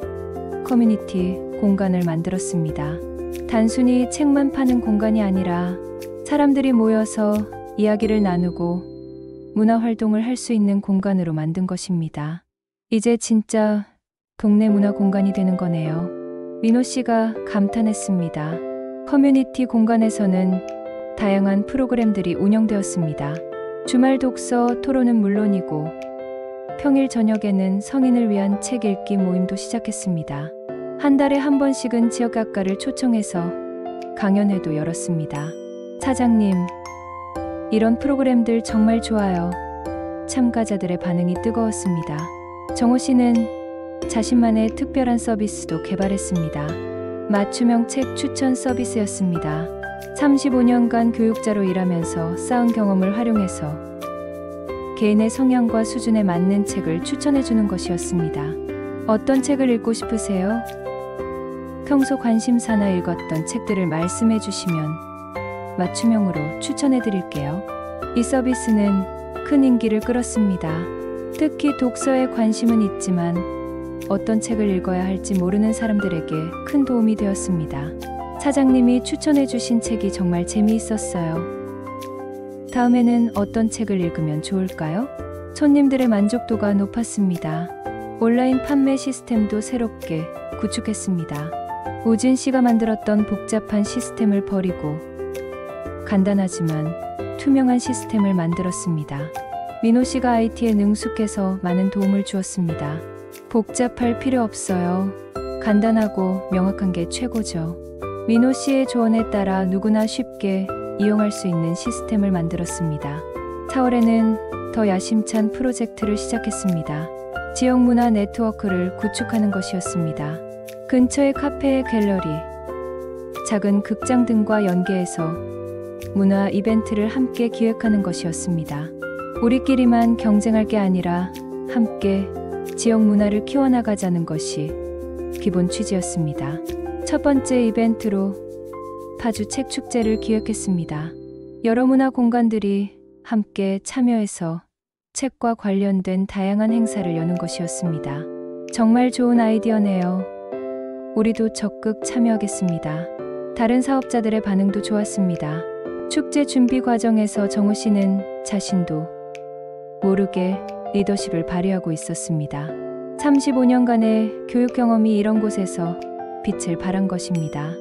커뮤니티 공간을 만들었습니다. 단순히 책만 파는 공간이 아니라 사람들이 모여서 이야기를 나누고 문화 활동을 할 수 있는 공간으로 만든 것입니다. 이제 진짜 동네 문화 공간이 되는 거네요. 민호 씨가 감탄했습니다. 커뮤니티 공간에서는 다양한 프로그램들이 운영되었습니다. 주말 독서 토론은 물론이고 평일 저녁에는 성인을 위한 책 읽기 모임도 시작했습니다. 한 달에 한 번씩은 지역 작가를 초청해서 강연회도 열었습니다. 사장님, 이런 프로그램들 정말 좋아요. 참가자들의 반응이 뜨거웠습니다. 정호 씨는 자신만의 특별한 서비스도 개발했습니다. 맞춤형 책 추천 서비스였습니다. 35년간 교육자로 일하면서 쌓은 경험을 활용해서 개인의 성향과 수준에 맞는 책을 추천해주는 것이었습니다. 어떤 책을 읽고 싶으세요? 평소 관심사나 읽었던 책들을 말씀해 주시면 맞춤형으로 추천해 드릴게요. 이 서비스는 큰 인기를 끌었습니다. 특히 독서에 관심은 있지만 어떤 책을 읽어야 할지 모르는 사람들에게 큰 도움이 되었습니다. 사장님이 추천해 주신 책이 정말 재미있었어요. 다음에는 어떤 책을 읽으면 좋을까요? 손님들의 만족도가 높았습니다. 온라인 판매 시스템도 새롭게 구축했습니다. 우진 씨가 만들었던 복잡한 시스템을 버리고 간단하지만 투명한 시스템을 만들었습니다. 민호 씨가 IT에 능숙해서 많은 도움을 주었습니다. 복잡할 필요 없어요. 간단하고 명확한 게 최고죠. 민호 씨의 조언에 따라 누구나 쉽게 이용할 수 있는 시스템을 만들었습니다. 4월에는 더 야심찬 프로젝트를 시작했습니다. 지역 문화 네트워크를 구축하는 것이었습니다. 근처의 카페, 갤러리, 작은 극장 등과 연계해서 문화 이벤트를 함께 기획하는 것이었습니다. 우리끼리만 경쟁할 게 아니라 함께 지역 문화를 키워나가자는 것이 기본 취지였습니다. 첫 번째 이벤트로 파주 책축제를 기획했습니다. 여러 문화 공간들이 함께 참여해서 책과 관련된 다양한 행사를 여는 것이었습니다. 정말 좋은 아이디어네요. 우리도 적극 참여하겠습니다. 다른 사업자들의 반응도 좋았습니다. 축제 준비 과정에서 정우 씨는 자신도 모르게 리더십을 발휘하고 있었습니다. 35년간의 교육 경험이 이런 곳에서 빛을 발한 것입니다.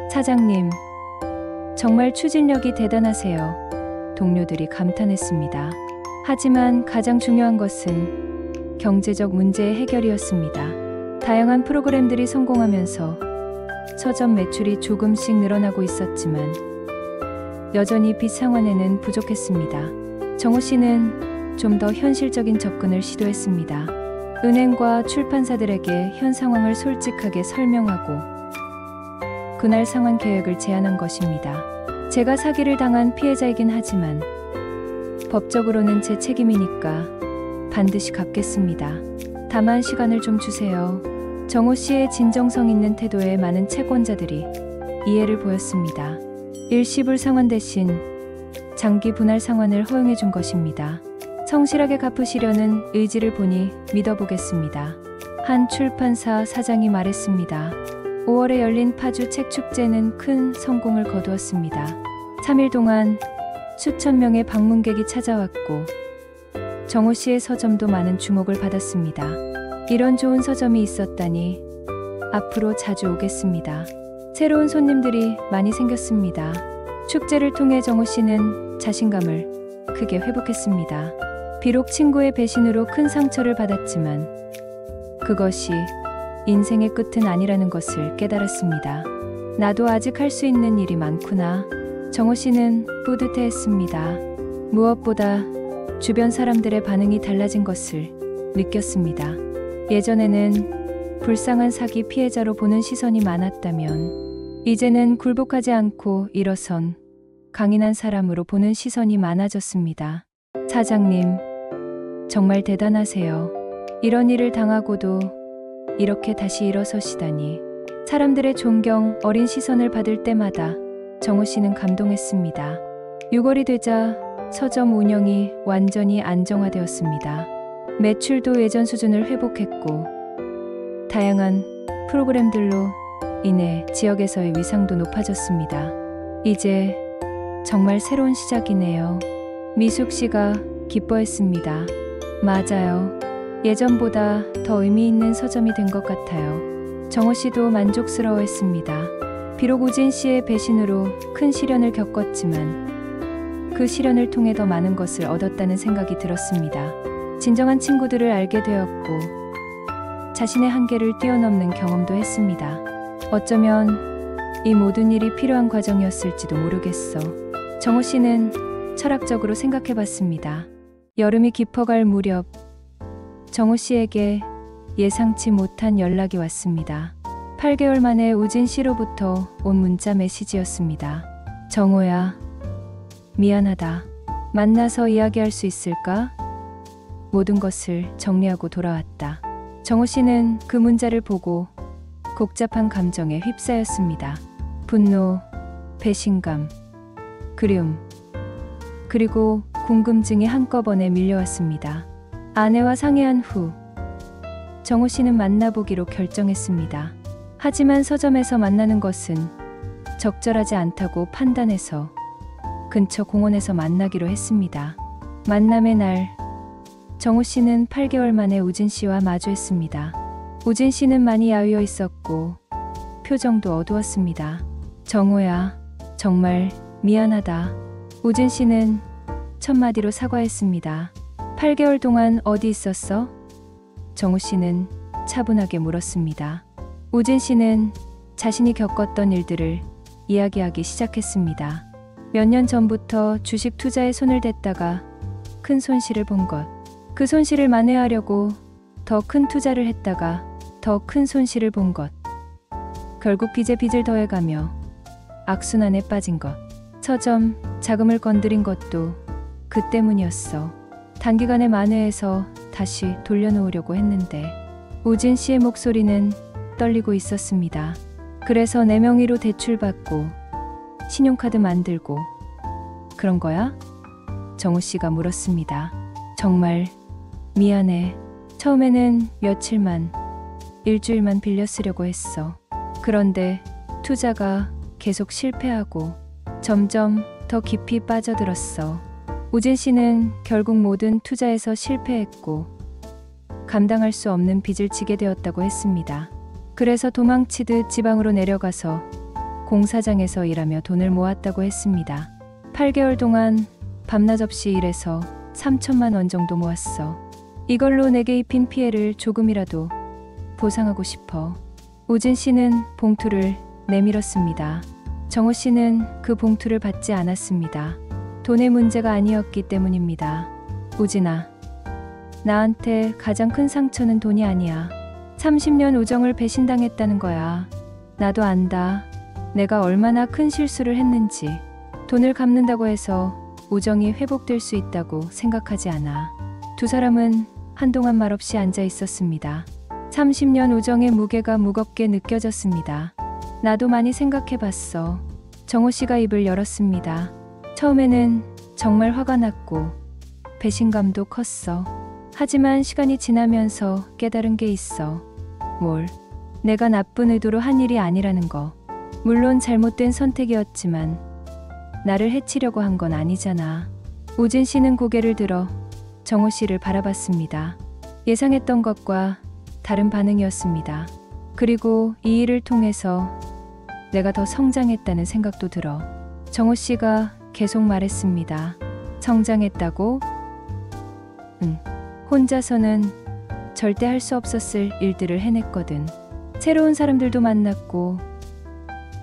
사장님, 정말 추진력이 대단하세요. 동료들이 감탄했습니다. 하지만 가장 중요한 것은 경제적 문제의 해결이었습니다. 다양한 프로그램들이 성공하면서 서점 매출이 조금씩 늘어나고 있었지만 여전히 빚 상환에는 부족했습니다. 정우 씨는 좀 더 현실적인 접근을 시도했습니다. 은행과 출판사들에게 현 상황을 솔직하게 설명하고 그날 상환 계획을 제안한 것입니다. 제가 사기를 당한 피해자이긴 하지만 법적으로는 제 책임이니까 반드시 갚겠습니다. 다만 시간을 좀 주세요. 정우 씨의 진정성 있는 태도에 많은 채권자들이 이해를 보였습니다. 일시불 상환 대신 장기 분할 상환을 허용해 준 것입니다. 성실하게 갚으시려는 의지를 보니 믿어보겠습니다. 한 출판사 사장이 말했습니다. 5월에 열린 파주 책축제는 큰 성공을 거두었습니다. 3일 동안 수천 명의 방문객이 찾아왔고 정우 씨의 서점도 많은 주목을 받았습니다. 이런 좋은 서점이 있었다니 앞으로 자주 오겠습니다. 새로운 손님들이 많이 생겼습니다. 축제를 통해 정우 씨는 자신감을 크게 회복했습니다. 비록 친구의 배신으로 큰 상처를 받았지만 그것이 인생의 끝은 아니라는 것을 깨달았습니다. 나도 아직 할 수 있는 일이 많구나. 정우 씨는 뿌듯해했습니다. 무엇보다 주변 사람들의 반응이 달라진 것을 느꼈습니다. 예전에는 불쌍한 사기 피해자로 보는 시선이 많았다면 이제는 굴복하지 않고 일어선 강인한 사람으로 보는 시선이 많아졌습니다. 사장님, 정말 대단하세요. 이런 일을 당하고도 이렇게 다시 일어서시다니. 사람들의 존경, 어린 시선을 받을 때마다 정우 씨는 감동했습니다. 6월이 되자 서점 운영이 완전히 안정화되었습니다. 매출도 예전 수준을 회복했고 다양한 프로그램들로 인해 지역에서의 위상도 높아졌습니다. 이제 정말 새로운 시작이네요. 미숙 씨가 기뻐했습니다. 맞아요. 예전보다 더 의미 있는 서점이 된 것 같아요. 정우 씨도 만족스러워했습니다. 비록 우진 씨의 배신으로 큰 시련을 겪었지만 그 시련을 통해 더 많은 것을 얻었다는 생각이 들었습니다. 진정한 친구들을 알게 되었고 자신의 한계를 뛰어넘는 경험도 했습니다. 어쩌면 이 모든 일이 필요한 과정이었을지도 모르겠어. 정우 씨는 철학적으로 생각해봤습니다. 여름이 깊어갈 무렵 정우 씨에게 예상치 못한 연락이 왔습니다. 8개월 만에 우진 씨로부터 온 문자 메시지였습니다. 정우야, 미안하다. 만나서 이야기할 수 있을까? 모든 것을 정리하고 돌아왔다. 정우 씨는 그 문자를 보고 복잡한 감정에 휩싸였습니다. 분노, 배신감, 그리움, 그리고 궁금증이 한꺼번에 밀려왔습니다. 아내와 상의한 후 정우 씨는 만나보기로 결정했습니다. 하지만 서점에서 만나는 것은 적절하지 않다고 판단해서 근처 공원에서 만나기로 했습니다. 만남의 날, 정우 씨는 8개월 만에 우진 씨와 마주했습니다. 우진 씨는 많이 야위어 있었고 표정도 어두웠습니다. 정우야, 정말 미안하다. 우진 씨는 첫마디로 사과했습니다. 8개월 동안 어디 있었어? 정우 씨는 차분하게 물었습니다. 우진 씨는 자신이 겪었던 일들을 이야기하기 시작했습니다. 몇 년 전부터 주식 투자에 손을 댔다가 큰 손실을 본 것. 그 손실을 만회하려고 더 큰 투자를 했다가 더 큰 손실을 본 것. 결국 빚에 빚을 더해가며 악순환에 빠진 것. 서점 자금을 건드린 것도 그 때문이었어. 단기간에 만회해서 다시 돌려놓으려고 했는데 우진 씨의 목소리는 떨리고 있었습니다. 그래서 내 명의로 대출받고 신용카드 만들고 그런 거야? 정우 씨가 물었습니다. 정말 미안해. 처음에는 며칠만, 일주일만 빌려 쓰려고 했어. 그런데 투자가 계속 실패하고 점점 더 깊이 빠져들었어. 우진 씨는 결국 모든 투자에서 실패했고 감당할 수 없는 빚을 지게 되었다고 했습니다. 그래서 도망치듯 지방으로 내려가서 공사장에서 일하며 돈을 모았다고 했습니다. 8개월 동안 밤낮 없이 일해서 3천만 원 정도 모았어. 이걸로 내게 입힌 피해를 조금이라도 보상하고 싶어. 우진 씨는 봉투를 내밀었습니다. 정우 씨는 그 봉투를 받지 않았습니다. 돈의 문제가 아니었기 때문입니다. 우진아, 나한테 가장 큰 상처는 돈이 아니야. 30년 우정을 배신당했다는 거야. 나도 안다. 내가 얼마나 큰 실수를 했는지. 돈을 갚는다고 해서 우정이 회복될 수 있다고 생각하지 않아. 두 사람은 한동안 말없이 앉아 있었습니다. 30년 우정의 무게가 무겁게 느껴졌습니다. 나도 많이 생각해봤어. 정우 씨가 입을 열었습니다. 처음에는 정말 화가 났고 배신감도 컸어. 하지만 시간이 지나면서 깨달은 게 있어. 뭘? 내가 나쁜 의도로 한 일이 아니라는 거. 물론 잘못된 선택이었지만 나를 해치려고 한 건 아니잖아. 우진 씨는 고개를 들어 정우 씨를 바라봤습니다. 예상했던 것과 다른 반응이었습니다. 그리고 이 일을 통해서 내가 더 성장했다는 생각도 들어. 정우 씨가 계속 말했습니다. 성장했다고? 응. 혼자서는 절대 할 수 없었을 일들을 해냈거든. 새로운 사람들도 만났고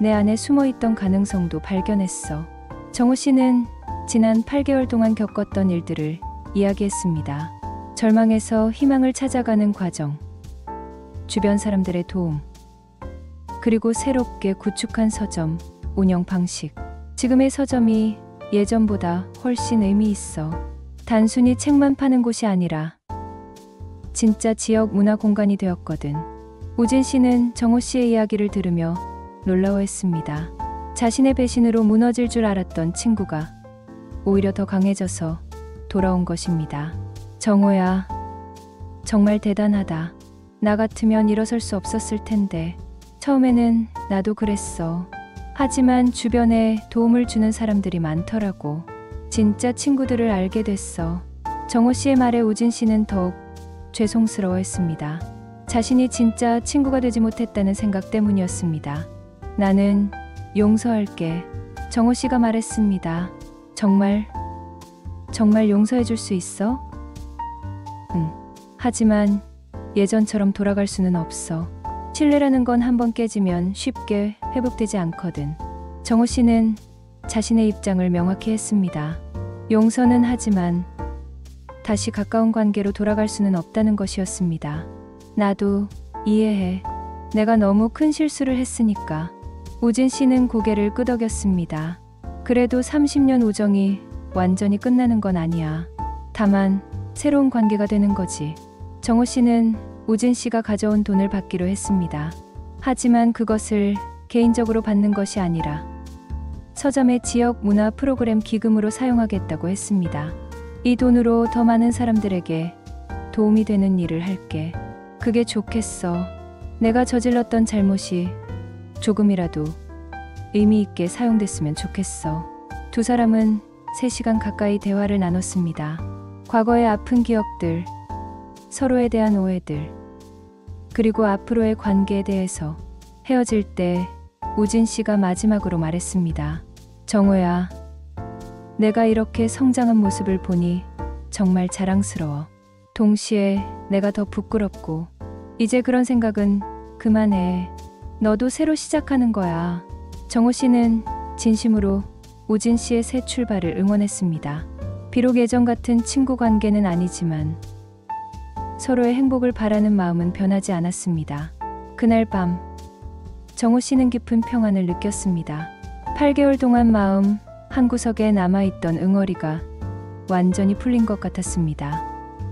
내 안에 숨어있던 가능성도 발견했어. 정우 씨는 지난 8개월 동안 겪었던 일들을 이야기했습니다. 절망에서 희망을 찾아가는 과정, 주변 사람들의 도움, 그리고 새롭게 구축한 서점 운영 방식. 지금의 서점이 예전보다 훨씬 의미 있어. 단순히 책만 파는 곳이 아니라 진짜 지역 문화 공간이 되었거든. 우진 씨는 정우 씨의 이야기를 들으며 놀라워했습니다. 자신의 배신으로 무너질 줄 알았던 친구가 오히려 더 강해져서 돌아온 것입니다. 정우야, 정말 대단하다. 나 같으면 일어설 수 없었을 텐데. 처음에는 나도 그랬어. 하지만 주변에 도움을 주는 사람들이 많더라고. 진짜 친구들을 알게 됐어. 정우 씨의 말에 우진 씨는 더욱 죄송스러워했습니다. 자신이 진짜 친구가 되지 못했다는 생각 때문이었습니다. 나는 용서할게. 정우 씨가 말했습니다. 정말 용서해 줄 수 있어? 응. 하지만 예전처럼 돌아갈 수는 없어. 신뢰라는 건 한번 깨지면 쉽게 회복되지 않거든. 정우 씨는 자신의 입장을 명확히 했습니다. 용서는 하지만 다시 가까운 관계로 돌아갈 수는 없다는 것이었습니다. 나도 이해해. 내가 너무 큰 실수를 했으니까. 우진 씨는 고개를 끄덕였습니다. 그래도 30년 우정이 완전히 끝나는 건 아니야. 다만 새로운 관계가 되는 거지. 정우 씨는 우진 씨가 가져온 돈을 받기로 했습니다. 하지만 그것을 개인적으로 받는 것이 아니라 서점의 지역 문화 프로그램 기금으로 사용하겠다고 했습니다. 이 돈으로 더 많은 사람들에게 도움이 되는 일을 할게. 그게 좋겠어. 내가 저질렀던 잘못이 조금이라도 의미 있게 사용됐으면 좋겠어. 두 사람은 3시간 가까이 대화를 나눴습니다. 과거의 아픈 기억들, 서로에 대한 오해들, 그리고 앞으로의 관계에 대해서. 헤어질 때 우진 씨가 마지막으로 말했습니다. 정우야, 내가 이렇게 성장한 모습을 보니 정말 자랑스러워. 동시에 내가 더 부끄럽고, 이제 그런 생각은 그만해. 너도 새로 시작하는 거야. 정호 씨는 진심으로 우진 씨의 새 출발을 응원했습니다. 비록 예전 같은 친구 관계는 아니지만 서로의 행복을 바라는 마음은 변하지 않았습니다. 그날 밤 정호 씨는 깊은 평안을 느꼈습니다. 8개월 동안 마음 한구석에 남아있던 응어리가 완전히 풀린 것 같았습니다.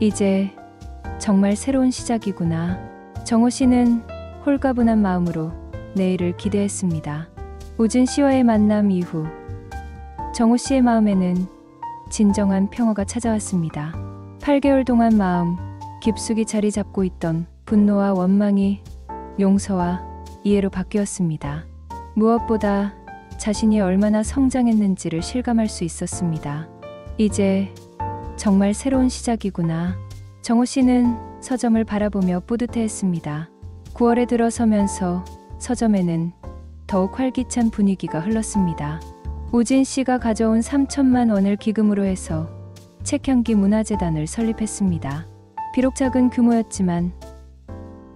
이제 정말 새로운 시작이구나. 정호 씨는 홀가분한 마음으로 내일을 기대했습니다. 우진 씨와의 만남 이후 정호 씨의 마음에는 진정한 평화가 찾아왔습니다. 8개월 동안 마음 깊숙이 자리 잡고 있던 분노와 원망이 용서와 이해로 바뀌었습니다. 무엇보다 자신이 얼마나 성장했는지를 실감할 수 있었습니다. 이제 정말 새로운 시작이구나. 정호 씨는 서점을 바라보며 뿌듯해했습니다. 9월에 들어서면서 서점에는 더욱 활기찬 분위기가 흘렀습니다. 우진 씨가 가져온 3천만 원을 기금으로 해서 책향기 문화재단을 설립했습니다. 비록 작은 규모였지만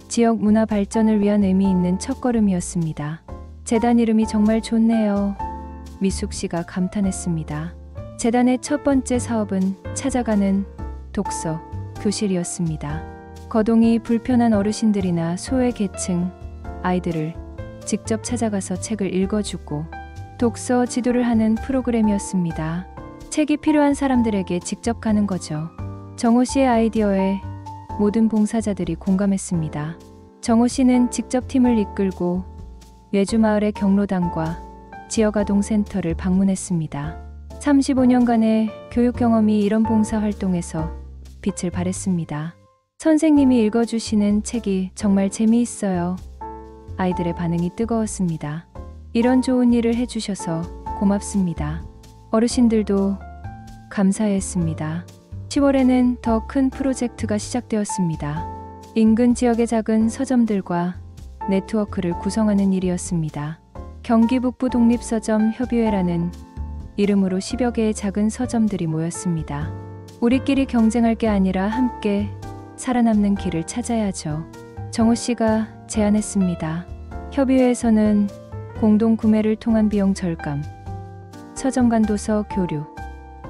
지역 문화 발전을 위한 의미 있는 첫걸음이었습니다. 재단 이름이 정말 좋네요. 미숙 씨가 감탄했습니다. 재단의 첫 번째 사업은 찾아가는 독서 교실이었습니다. 거동이 불편한 어르신들이나 소외계층 아이들을 직접 찾아가서 책을 읽어주고 독서 지도를 하는 프로그램이었습니다. 책이 필요한 사람들에게 직접 가는 거죠. 정호 씨의 아이디어에 모든 봉사자들이 공감했습니다. 정호 씨는 직접 팀을 이끌고 외주마을의 경로당과 지역아동센터를 방문했습니다. 35년간의 교육 경험이 이런 봉사활동에서 빛을 발했습니다. 선생님이 읽어주시는 책이 정말 재미있어요. 아이들의 반응이 뜨거웠습니다. 이런 좋은 일을 해주셔서 고맙습니다. 어르신들도 감사했습니다. 10월에는 더 큰 프로젝트가 시작되었습니다. 인근 지역의 작은 서점들과 네트워크를 구성하는 일이었습니다. 경기 북부 독립서점 협의회라는 이름으로 10여 개의 작은 서점들이 모였습니다. 우리끼리 경쟁할 게 아니라 함께 살아남는 길을 찾아야죠. 정호 씨가 제안했습니다. 협의회에서는 공동 구매를 통한 비용 절감, 서점 간 도서 교류,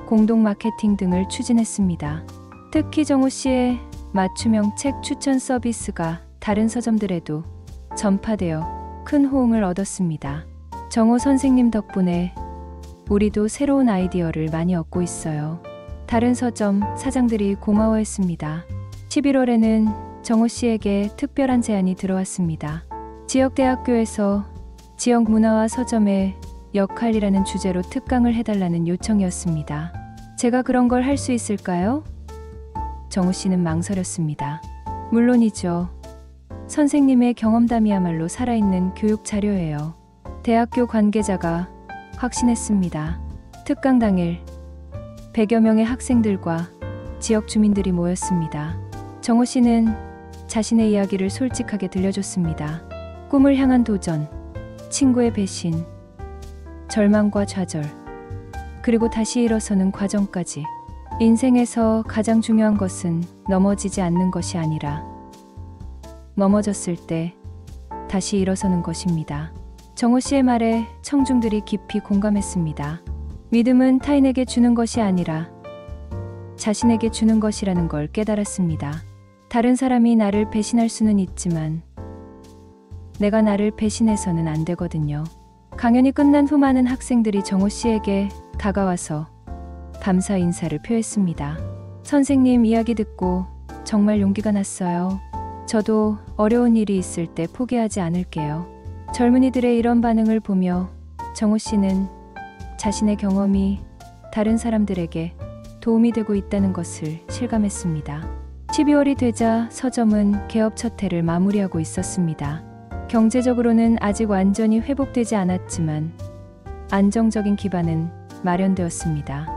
공동 마케팅 등을 추진했습니다. 특히 정호 씨의 맞춤형 책 추천 서비스가 다른 서점들에도 전파되어 큰 호응을 얻었습니다. 정호 선생님 덕분에 우리도 새로운 아이디어를 많이 얻고 있어요. 다른 서점 사장들이 고마워했습니다. 11월에는 정호 씨에게 특별한 제안이 들어왔습니다. 지역대학교에서 지역 문화와 서점의 역할이라는 주제로 특강을 해달라는 요청이었습니다. 제가 그런 걸 할 수 있을까요? 정호 씨는 망설였습니다. 물론이죠. 선생님의 경험담이야말로 살아있는 교육 자료예요. 대학교 관계자가 확신했습니다. 특강 당일 100여 명의 학생들과 지역 주민들이 모였습니다. 정호 씨는 자신의 이야기를 솔직하게 들려줬습니다. 꿈을 향한 도전, 친구의 배신, 절망과 좌절, 그리고 다시 일어서는 과정까지. 인생에서 가장 중요한 것은 넘어지지 않는 것이 아니라 넘어졌을 때 다시 일어서는 것입니다. 정호 씨의 말에 청중들이 깊이 공감했습니다. 믿음은 타인에게 주는 것이 아니라 자신에게 주는 것이라는 걸 깨달았습니다. 다른 사람이 나를 배신할 수는 있지만 내가 나를 배신해서는 안 되거든요. 강연이 끝난 후 많은 학생들이 정호 씨에게 다가와서 감사 인사를 표했습니다. 선생님 이야기 듣고 정말 용기가 났어요. 저도 어려운 일이 있을 때 포기하지 않을게요. 젊은이들의 이런 반응을 보며 정호 씨는 자신의 경험이 다른 사람들에게 도움이 되고 있다는 것을 실감했습니다. 12월이 되자 서점은 개업 첫 해를 마무리하고 있었습니다. 경제적으로는 아직 완전히 회복되지 않았지만 안정적인 기반은 마련되었습니다.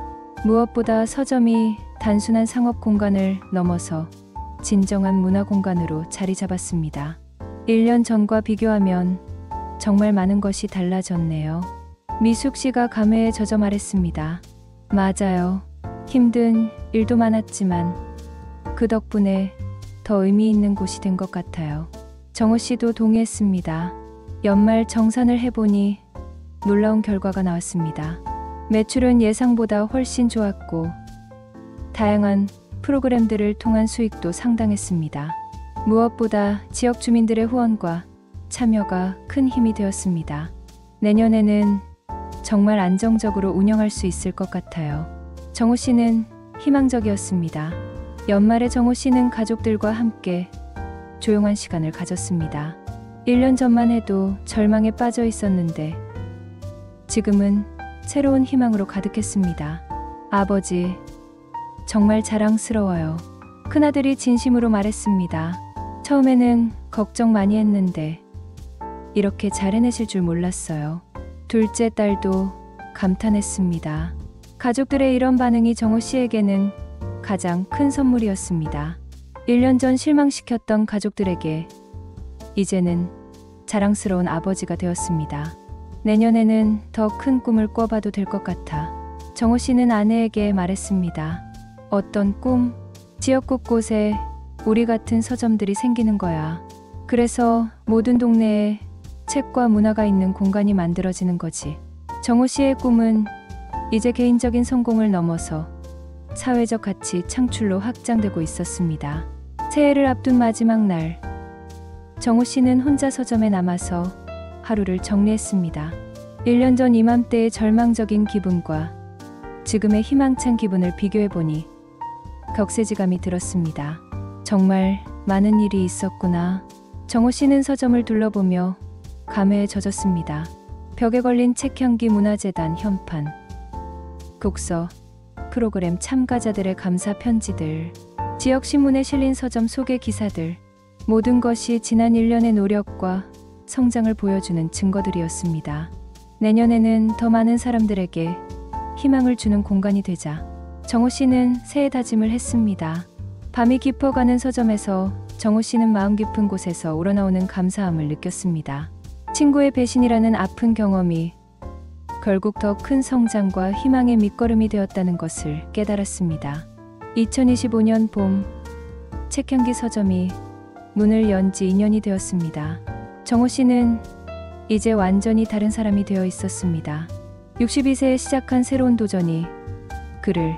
무엇보다 서점이 단순한 상업 공간을 넘어서 진정한 문화 공간으로 자리 잡았습니다. 1년 전과 비교하면 정말 많은 것이 달라졌네요. 미숙 씨가 감회에 젖어 말했습니다. 맞아요. 힘든 일도 많았지만 그 덕분에 더 의미 있는 곳이 된 것 같아요. 정호 씨도 동의했습니다. 연말 정산을 해보니 놀라운 결과가 나왔습니다. 매출은 예상보다 훨씬 좋았고 다양한 프로그램들을 통한 수익도 상당했습니다. 무엇보다 지역 주민들의 후원과 참여가 큰 힘이 되었습니다. 내년에는 정말 안정적으로 운영할 수 있을 것 같아요. 정호 씨는 희망적이었습니다. 연말에 정호 씨는 가족들과 함께 조용한 시간을 가졌습니다. 1년 전만 해도 절망에 빠져 있었는데 지금은 새로운 희망으로 가득했습니다. 아버지, 정말 자랑스러워요. 큰아들이 진심으로 말했습니다. 처음에는 걱정 많이 했는데 이렇게 잘 해내실 줄 몰랐어요. 둘째 딸도 감탄했습니다. 가족들의 이런 반응이 정호 씨에게는 가장 큰 선물이었습니다. 1년 전 실망시켰던 가족들에게 이제는 자랑스러운 아버지가 되었습니다. 내년에는 더 큰 꿈을 꿔봐도 될 것 같아. 정호 씨는 아내에게 말했습니다. 어떤 꿈? 지역 곳곳에 우리 같은 서점들이 생기는 거야. 그래서 모든 동네에 책과 문화가 있는 공간이 만들어지는 거지. 정호 씨의 꿈은 이제 개인적인 성공을 넘어서 사회적 가치 창출로 확장되고 있었습니다. 새해를 앞둔 마지막 날, 정호 씨는 혼자 서점에 남아서 하루를 정리했습니다. 1년 전 이맘때의 절망적인 기분과 지금의 희망찬 기분을 비교해보니 격세지감이 들었습니다. 정말 많은 일이 있었구나. 정호 씨는 서점을 둘러보며 감회에 젖었습니다. 벽에 걸린 책향기 문화재단 현판, 독서, 프로그램 참가자들의 감사 편지들, 지역 신문에 실린 서점 소개 기사들, 모든 것이 지난 1년의 노력과 성장을 보여주는 증거들이었습니다. 내년에는 더 많은 사람들에게 희망을 주는 공간이 되자 정호 씨는 새해 다짐을 했습니다. 밤이 깊어가는 서점에서 정호 씨는 마음 깊은 곳에서 우러나오는 감사함을 느꼈습니다. 친구의 배신이라는 아픈 경험이 결국 더 큰 성장과 희망의 밑거름이 되었다는 것을 깨달았습니다. 2025년 봄, 책향기 서점이 문을 연 지 2년이 되었습니다. 정호 씨는 이제 완전히 다른 사람이 되어 있었습니다. 62세에 시작한 새로운 도전이 그를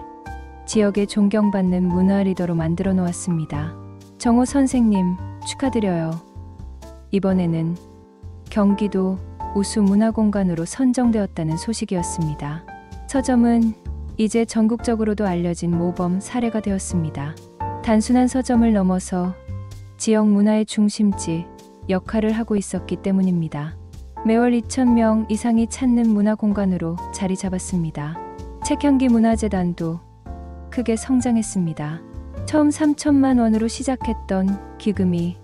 지역에 존경받는 문화 리더로 만들어 놓았습니다. 정호 선생님, 축하드려요. 이번에는 경기도 우수 문화공간으로 선정되었다는 소식이었습니다. 서점은 이제 전국적으로도 알려진 모범 사례가 되었습니다. 단순한 서점을 넘어서 지역 문화의 중심지 역할을 하고 있었기 때문입니다. 매월 2,000명 이상이 찾는 문화공간으로 자리 잡았습니다. 책향기 문화재단도 크게 성장했습니다. 처음 3천만 원으로 시작했던 기금이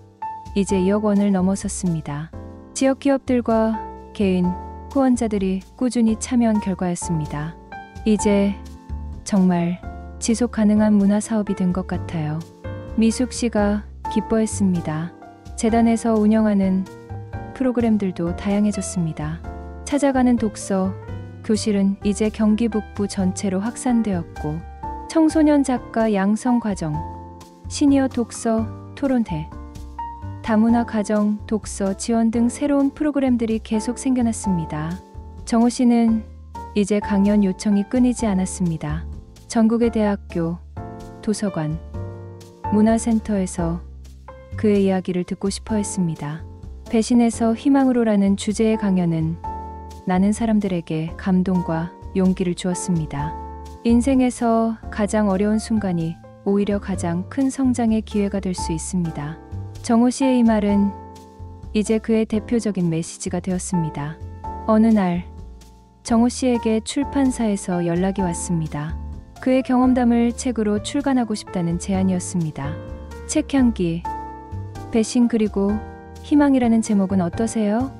이제 2억 원을 넘어섰습니다. 지역 기업들과 개인, 후원자들이 꾸준히 참여한 결과였습니다. 이제 정말 지속 가능한 문화 사업이 된 것 같아요. 미숙 씨가 기뻐했습니다. 재단에서 운영하는 프로그램들도 다양해졌습니다. 찾아가는 독서, 교실은 이제 경기 북부 전체로 확산되었고 청소년 작가 양성 과정, 시니어 독서 토론회, 다문화 가정 독서 지원 등 새로운 프로그램들이 계속 생겨났습니다. 정호 씨는 이제 강연 요청이 끊이지 않았습니다. 전국의 대학교, 도서관, 문화센터에서 그의 이야기를 듣고 싶어 했습니다. 배신에서 희망으로라는 주제의 강연은 많은 사람들에게 감동과 용기를 주었습니다. 인생에서 가장 어려운 순간이 오히려 가장 큰 성장의 기회가 될 수 있습니다. 정호 씨의 이 말은 이제 그의 대표적인 메시지가 되었습니다. 어느 날 정호 씨에게 출판사에서 연락이 왔습니다. 그의 경험담을 책으로 출간하고 싶다는 제안이었습니다. 책향기, 배신 그리고 희망이라는 제목은 어떠세요?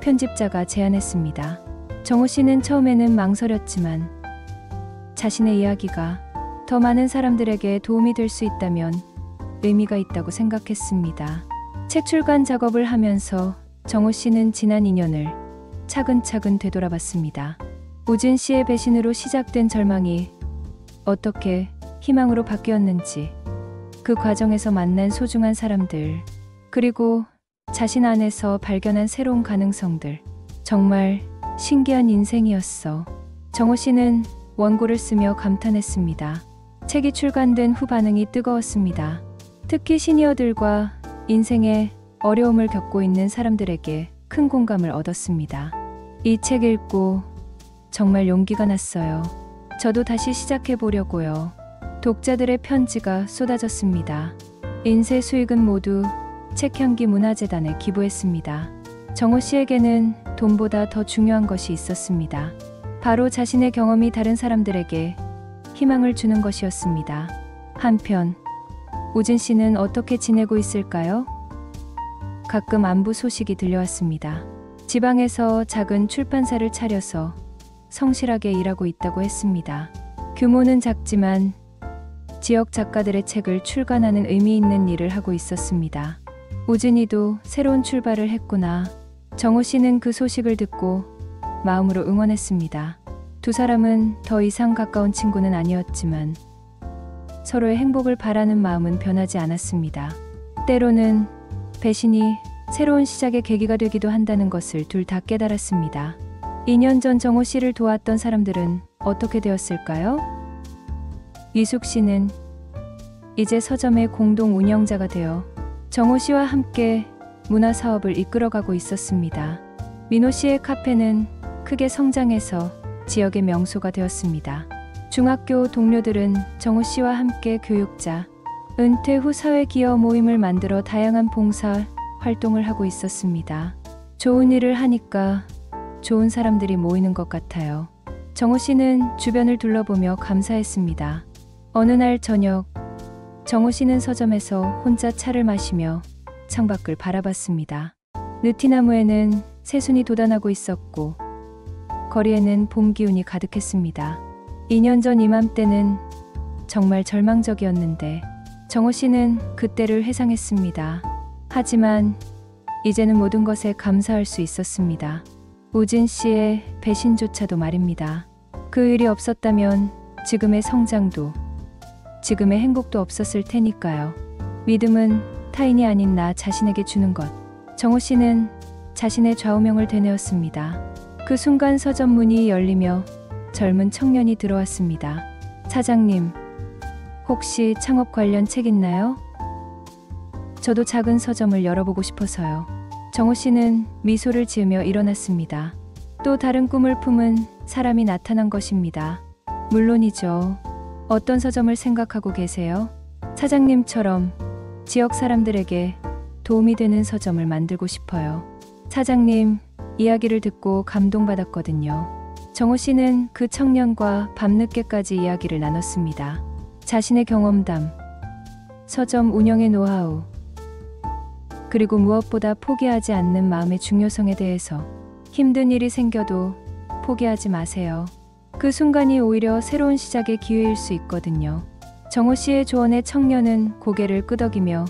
편집자가 제안했습니다. 정호 씨는 처음에는 망설였지만 자신의 이야기가 더 많은 사람들에게 도움이 될 수 있다면 의미가 있다고 생각했습니다. 책 출간 작업을 하면서 정호 씨는 지난 2년을 차근차근 되돌아봤습니다. 우진 씨의 배신으로 시작된 절망이 어떻게 희망으로 바뀌었는지, 그 과정에서 만난 소중한 사람들, 그리고 자신 안에서 발견한 새로운 가능성들. 정말 신기한 인생이었어. 정호 씨는 원고를 쓰며 감탄했습니다. 책이 출간된 후 반응이 뜨거웠습니다. 특히 시니어들과 인생의 어려움을 겪고 있는 사람들에게 큰 공감을 얻었습니다. 이 책 읽고 정말 용기가 났어요. 저도 다시 시작해 보려고요. 독자들의 편지가 쏟아졌습니다. 인쇄 수익은 모두 책향기 문화재단에 기부했습니다. 정호 씨에게는 돈보다 더 중요한 것이 있었습니다. 바로 자신의 경험이 다른 사람들에게 희망을 주는 것이었습니다. 한편 우진 씨는 어떻게 지내고 있을까요? 가끔 안부 소식이 들려왔습니다. 지방에서 작은 출판사를 차려서 성실하게 일하고 있다고 했습니다. 규모는 작지만 지역 작가들의 책을 출간하는 의미 있는 일을 하고 있었습니다. 우진이도 새로운 출발을 했구나. 정호 씨는 그 소식을 듣고 마음으로 응원했습니다. 두 사람은 더 이상 가까운 친구는 아니었지만 서로의 행복을 바라는 마음은 변하지 않았습니다. 때로는 배신이 새로운 시작의 계기가 되기도 한다는 것을 둘 다 깨달았습니다. 2년 전 정호 씨를 도왔던 사람들은 어떻게 되었을까요? 이숙 씨는 이제 서점의 공동 운영자가 되어 정호 씨와 함께 문화 사업을 이끌어가고 있었습니다. 민호 씨의 카페는 크게 성장해서 지역의 명소가 되었습니다. 중학교 동료들은 정호 씨와 함께 교육자, 은퇴 후 사회기업 모임을 만들어 다양한 봉사 활동을 하고 있었습니다. 좋은 일을 하니까 좋은 사람들이 모이는 것 같아요. 정호 씨는 주변을 둘러보며 감사했습니다. 어느 날 저녁, 정호 씨는 서점에서 혼자 차를 마시며 창밖을 바라봤습니다. 느티나무에는 새순이 돋아나고 있었고 거리에는 봄 기운이 가득했습니다. 2년 전 이맘때는 정말 절망적이었는데 정호 씨는 그때를 회상했습니다. 하지만 이제는 모든 것에 감사할 수 있었습니다. 우진 씨의 배신조차도 말입니다. 그 일이 없었다면 지금의 성장도 지금의 행복도 없었을 테니까요. 믿음은 타인이 아닌 나 자신에게 주는 것. 정호 씨는 자신의 좌우명을 되뇌었습니다. 그 순간 서점 문이 열리며 젊은 청년이 들어왔습니다. 사장님, 혹시 창업 관련 책 있나요? 저도 작은 서점을 열어보고 싶어서요. 정호 씨는 미소를 지으며 일어났습니다. 또 다른 꿈을 품은 사람이 나타난 것입니다. 물론이죠. 어떤 서점을 생각하고 계세요? 사장님처럼 지역 사람들에게 도움이 되는 서점을 만들고 싶어요. 사장님 이야기를 듣고 감동받았거든요. 정호 씨는 그 청년과 밤늦게까지 이야기를 나눴습니다. 자신의 경험담, 서점 운영의 노하우, 그리고 무엇보다 포기하지 않는 마음의 중요성에 대해서. 힘든 일이 생겨도 포기하지 마세요. 그 순간이 오히려 새로운 시작의 기회일 수 있거든요. 정호 씨의 조언에 청년은 고개를 끄덕이며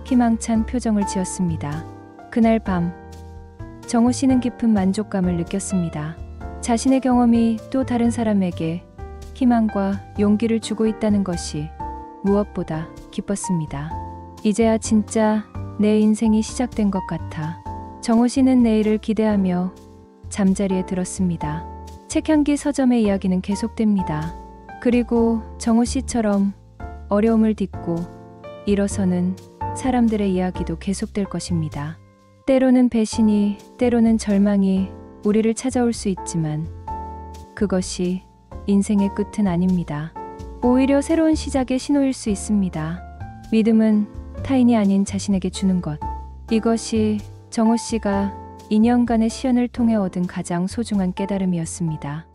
희망찬 표정을 지었습니다. 그날 밤, 정호 씨는 깊은 만족감을 느꼈습니다. 자신의 경험이 또 다른 사람에게 희망과 용기를 주고 있다는 것이 무엇보다 기뻤습니다. 이제야 진짜 내 인생이 시작된 것 같아. 정호 씨는 내일을 기대하며 잠자리에 들었습니다. 책향기 서점의 이야기는 계속됩니다. 그리고 정호 씨처럼 어려움을 딛고 일어서는 사람들의 이야기도 계속될 것입니다. 때로는 배신이, 때로는 절망이 우리를 찾아올 수 있지만 그것이 인생의 끝은 아닙니다. 오히려 새로운 시작의 신호일 수 있습니다. 믿음은 타인이 아닌 자신에게 주는 것. 이것이 정호 씨가 2년간의 시연을 통해 얻은 가장 소중한 깨달음이었습니다.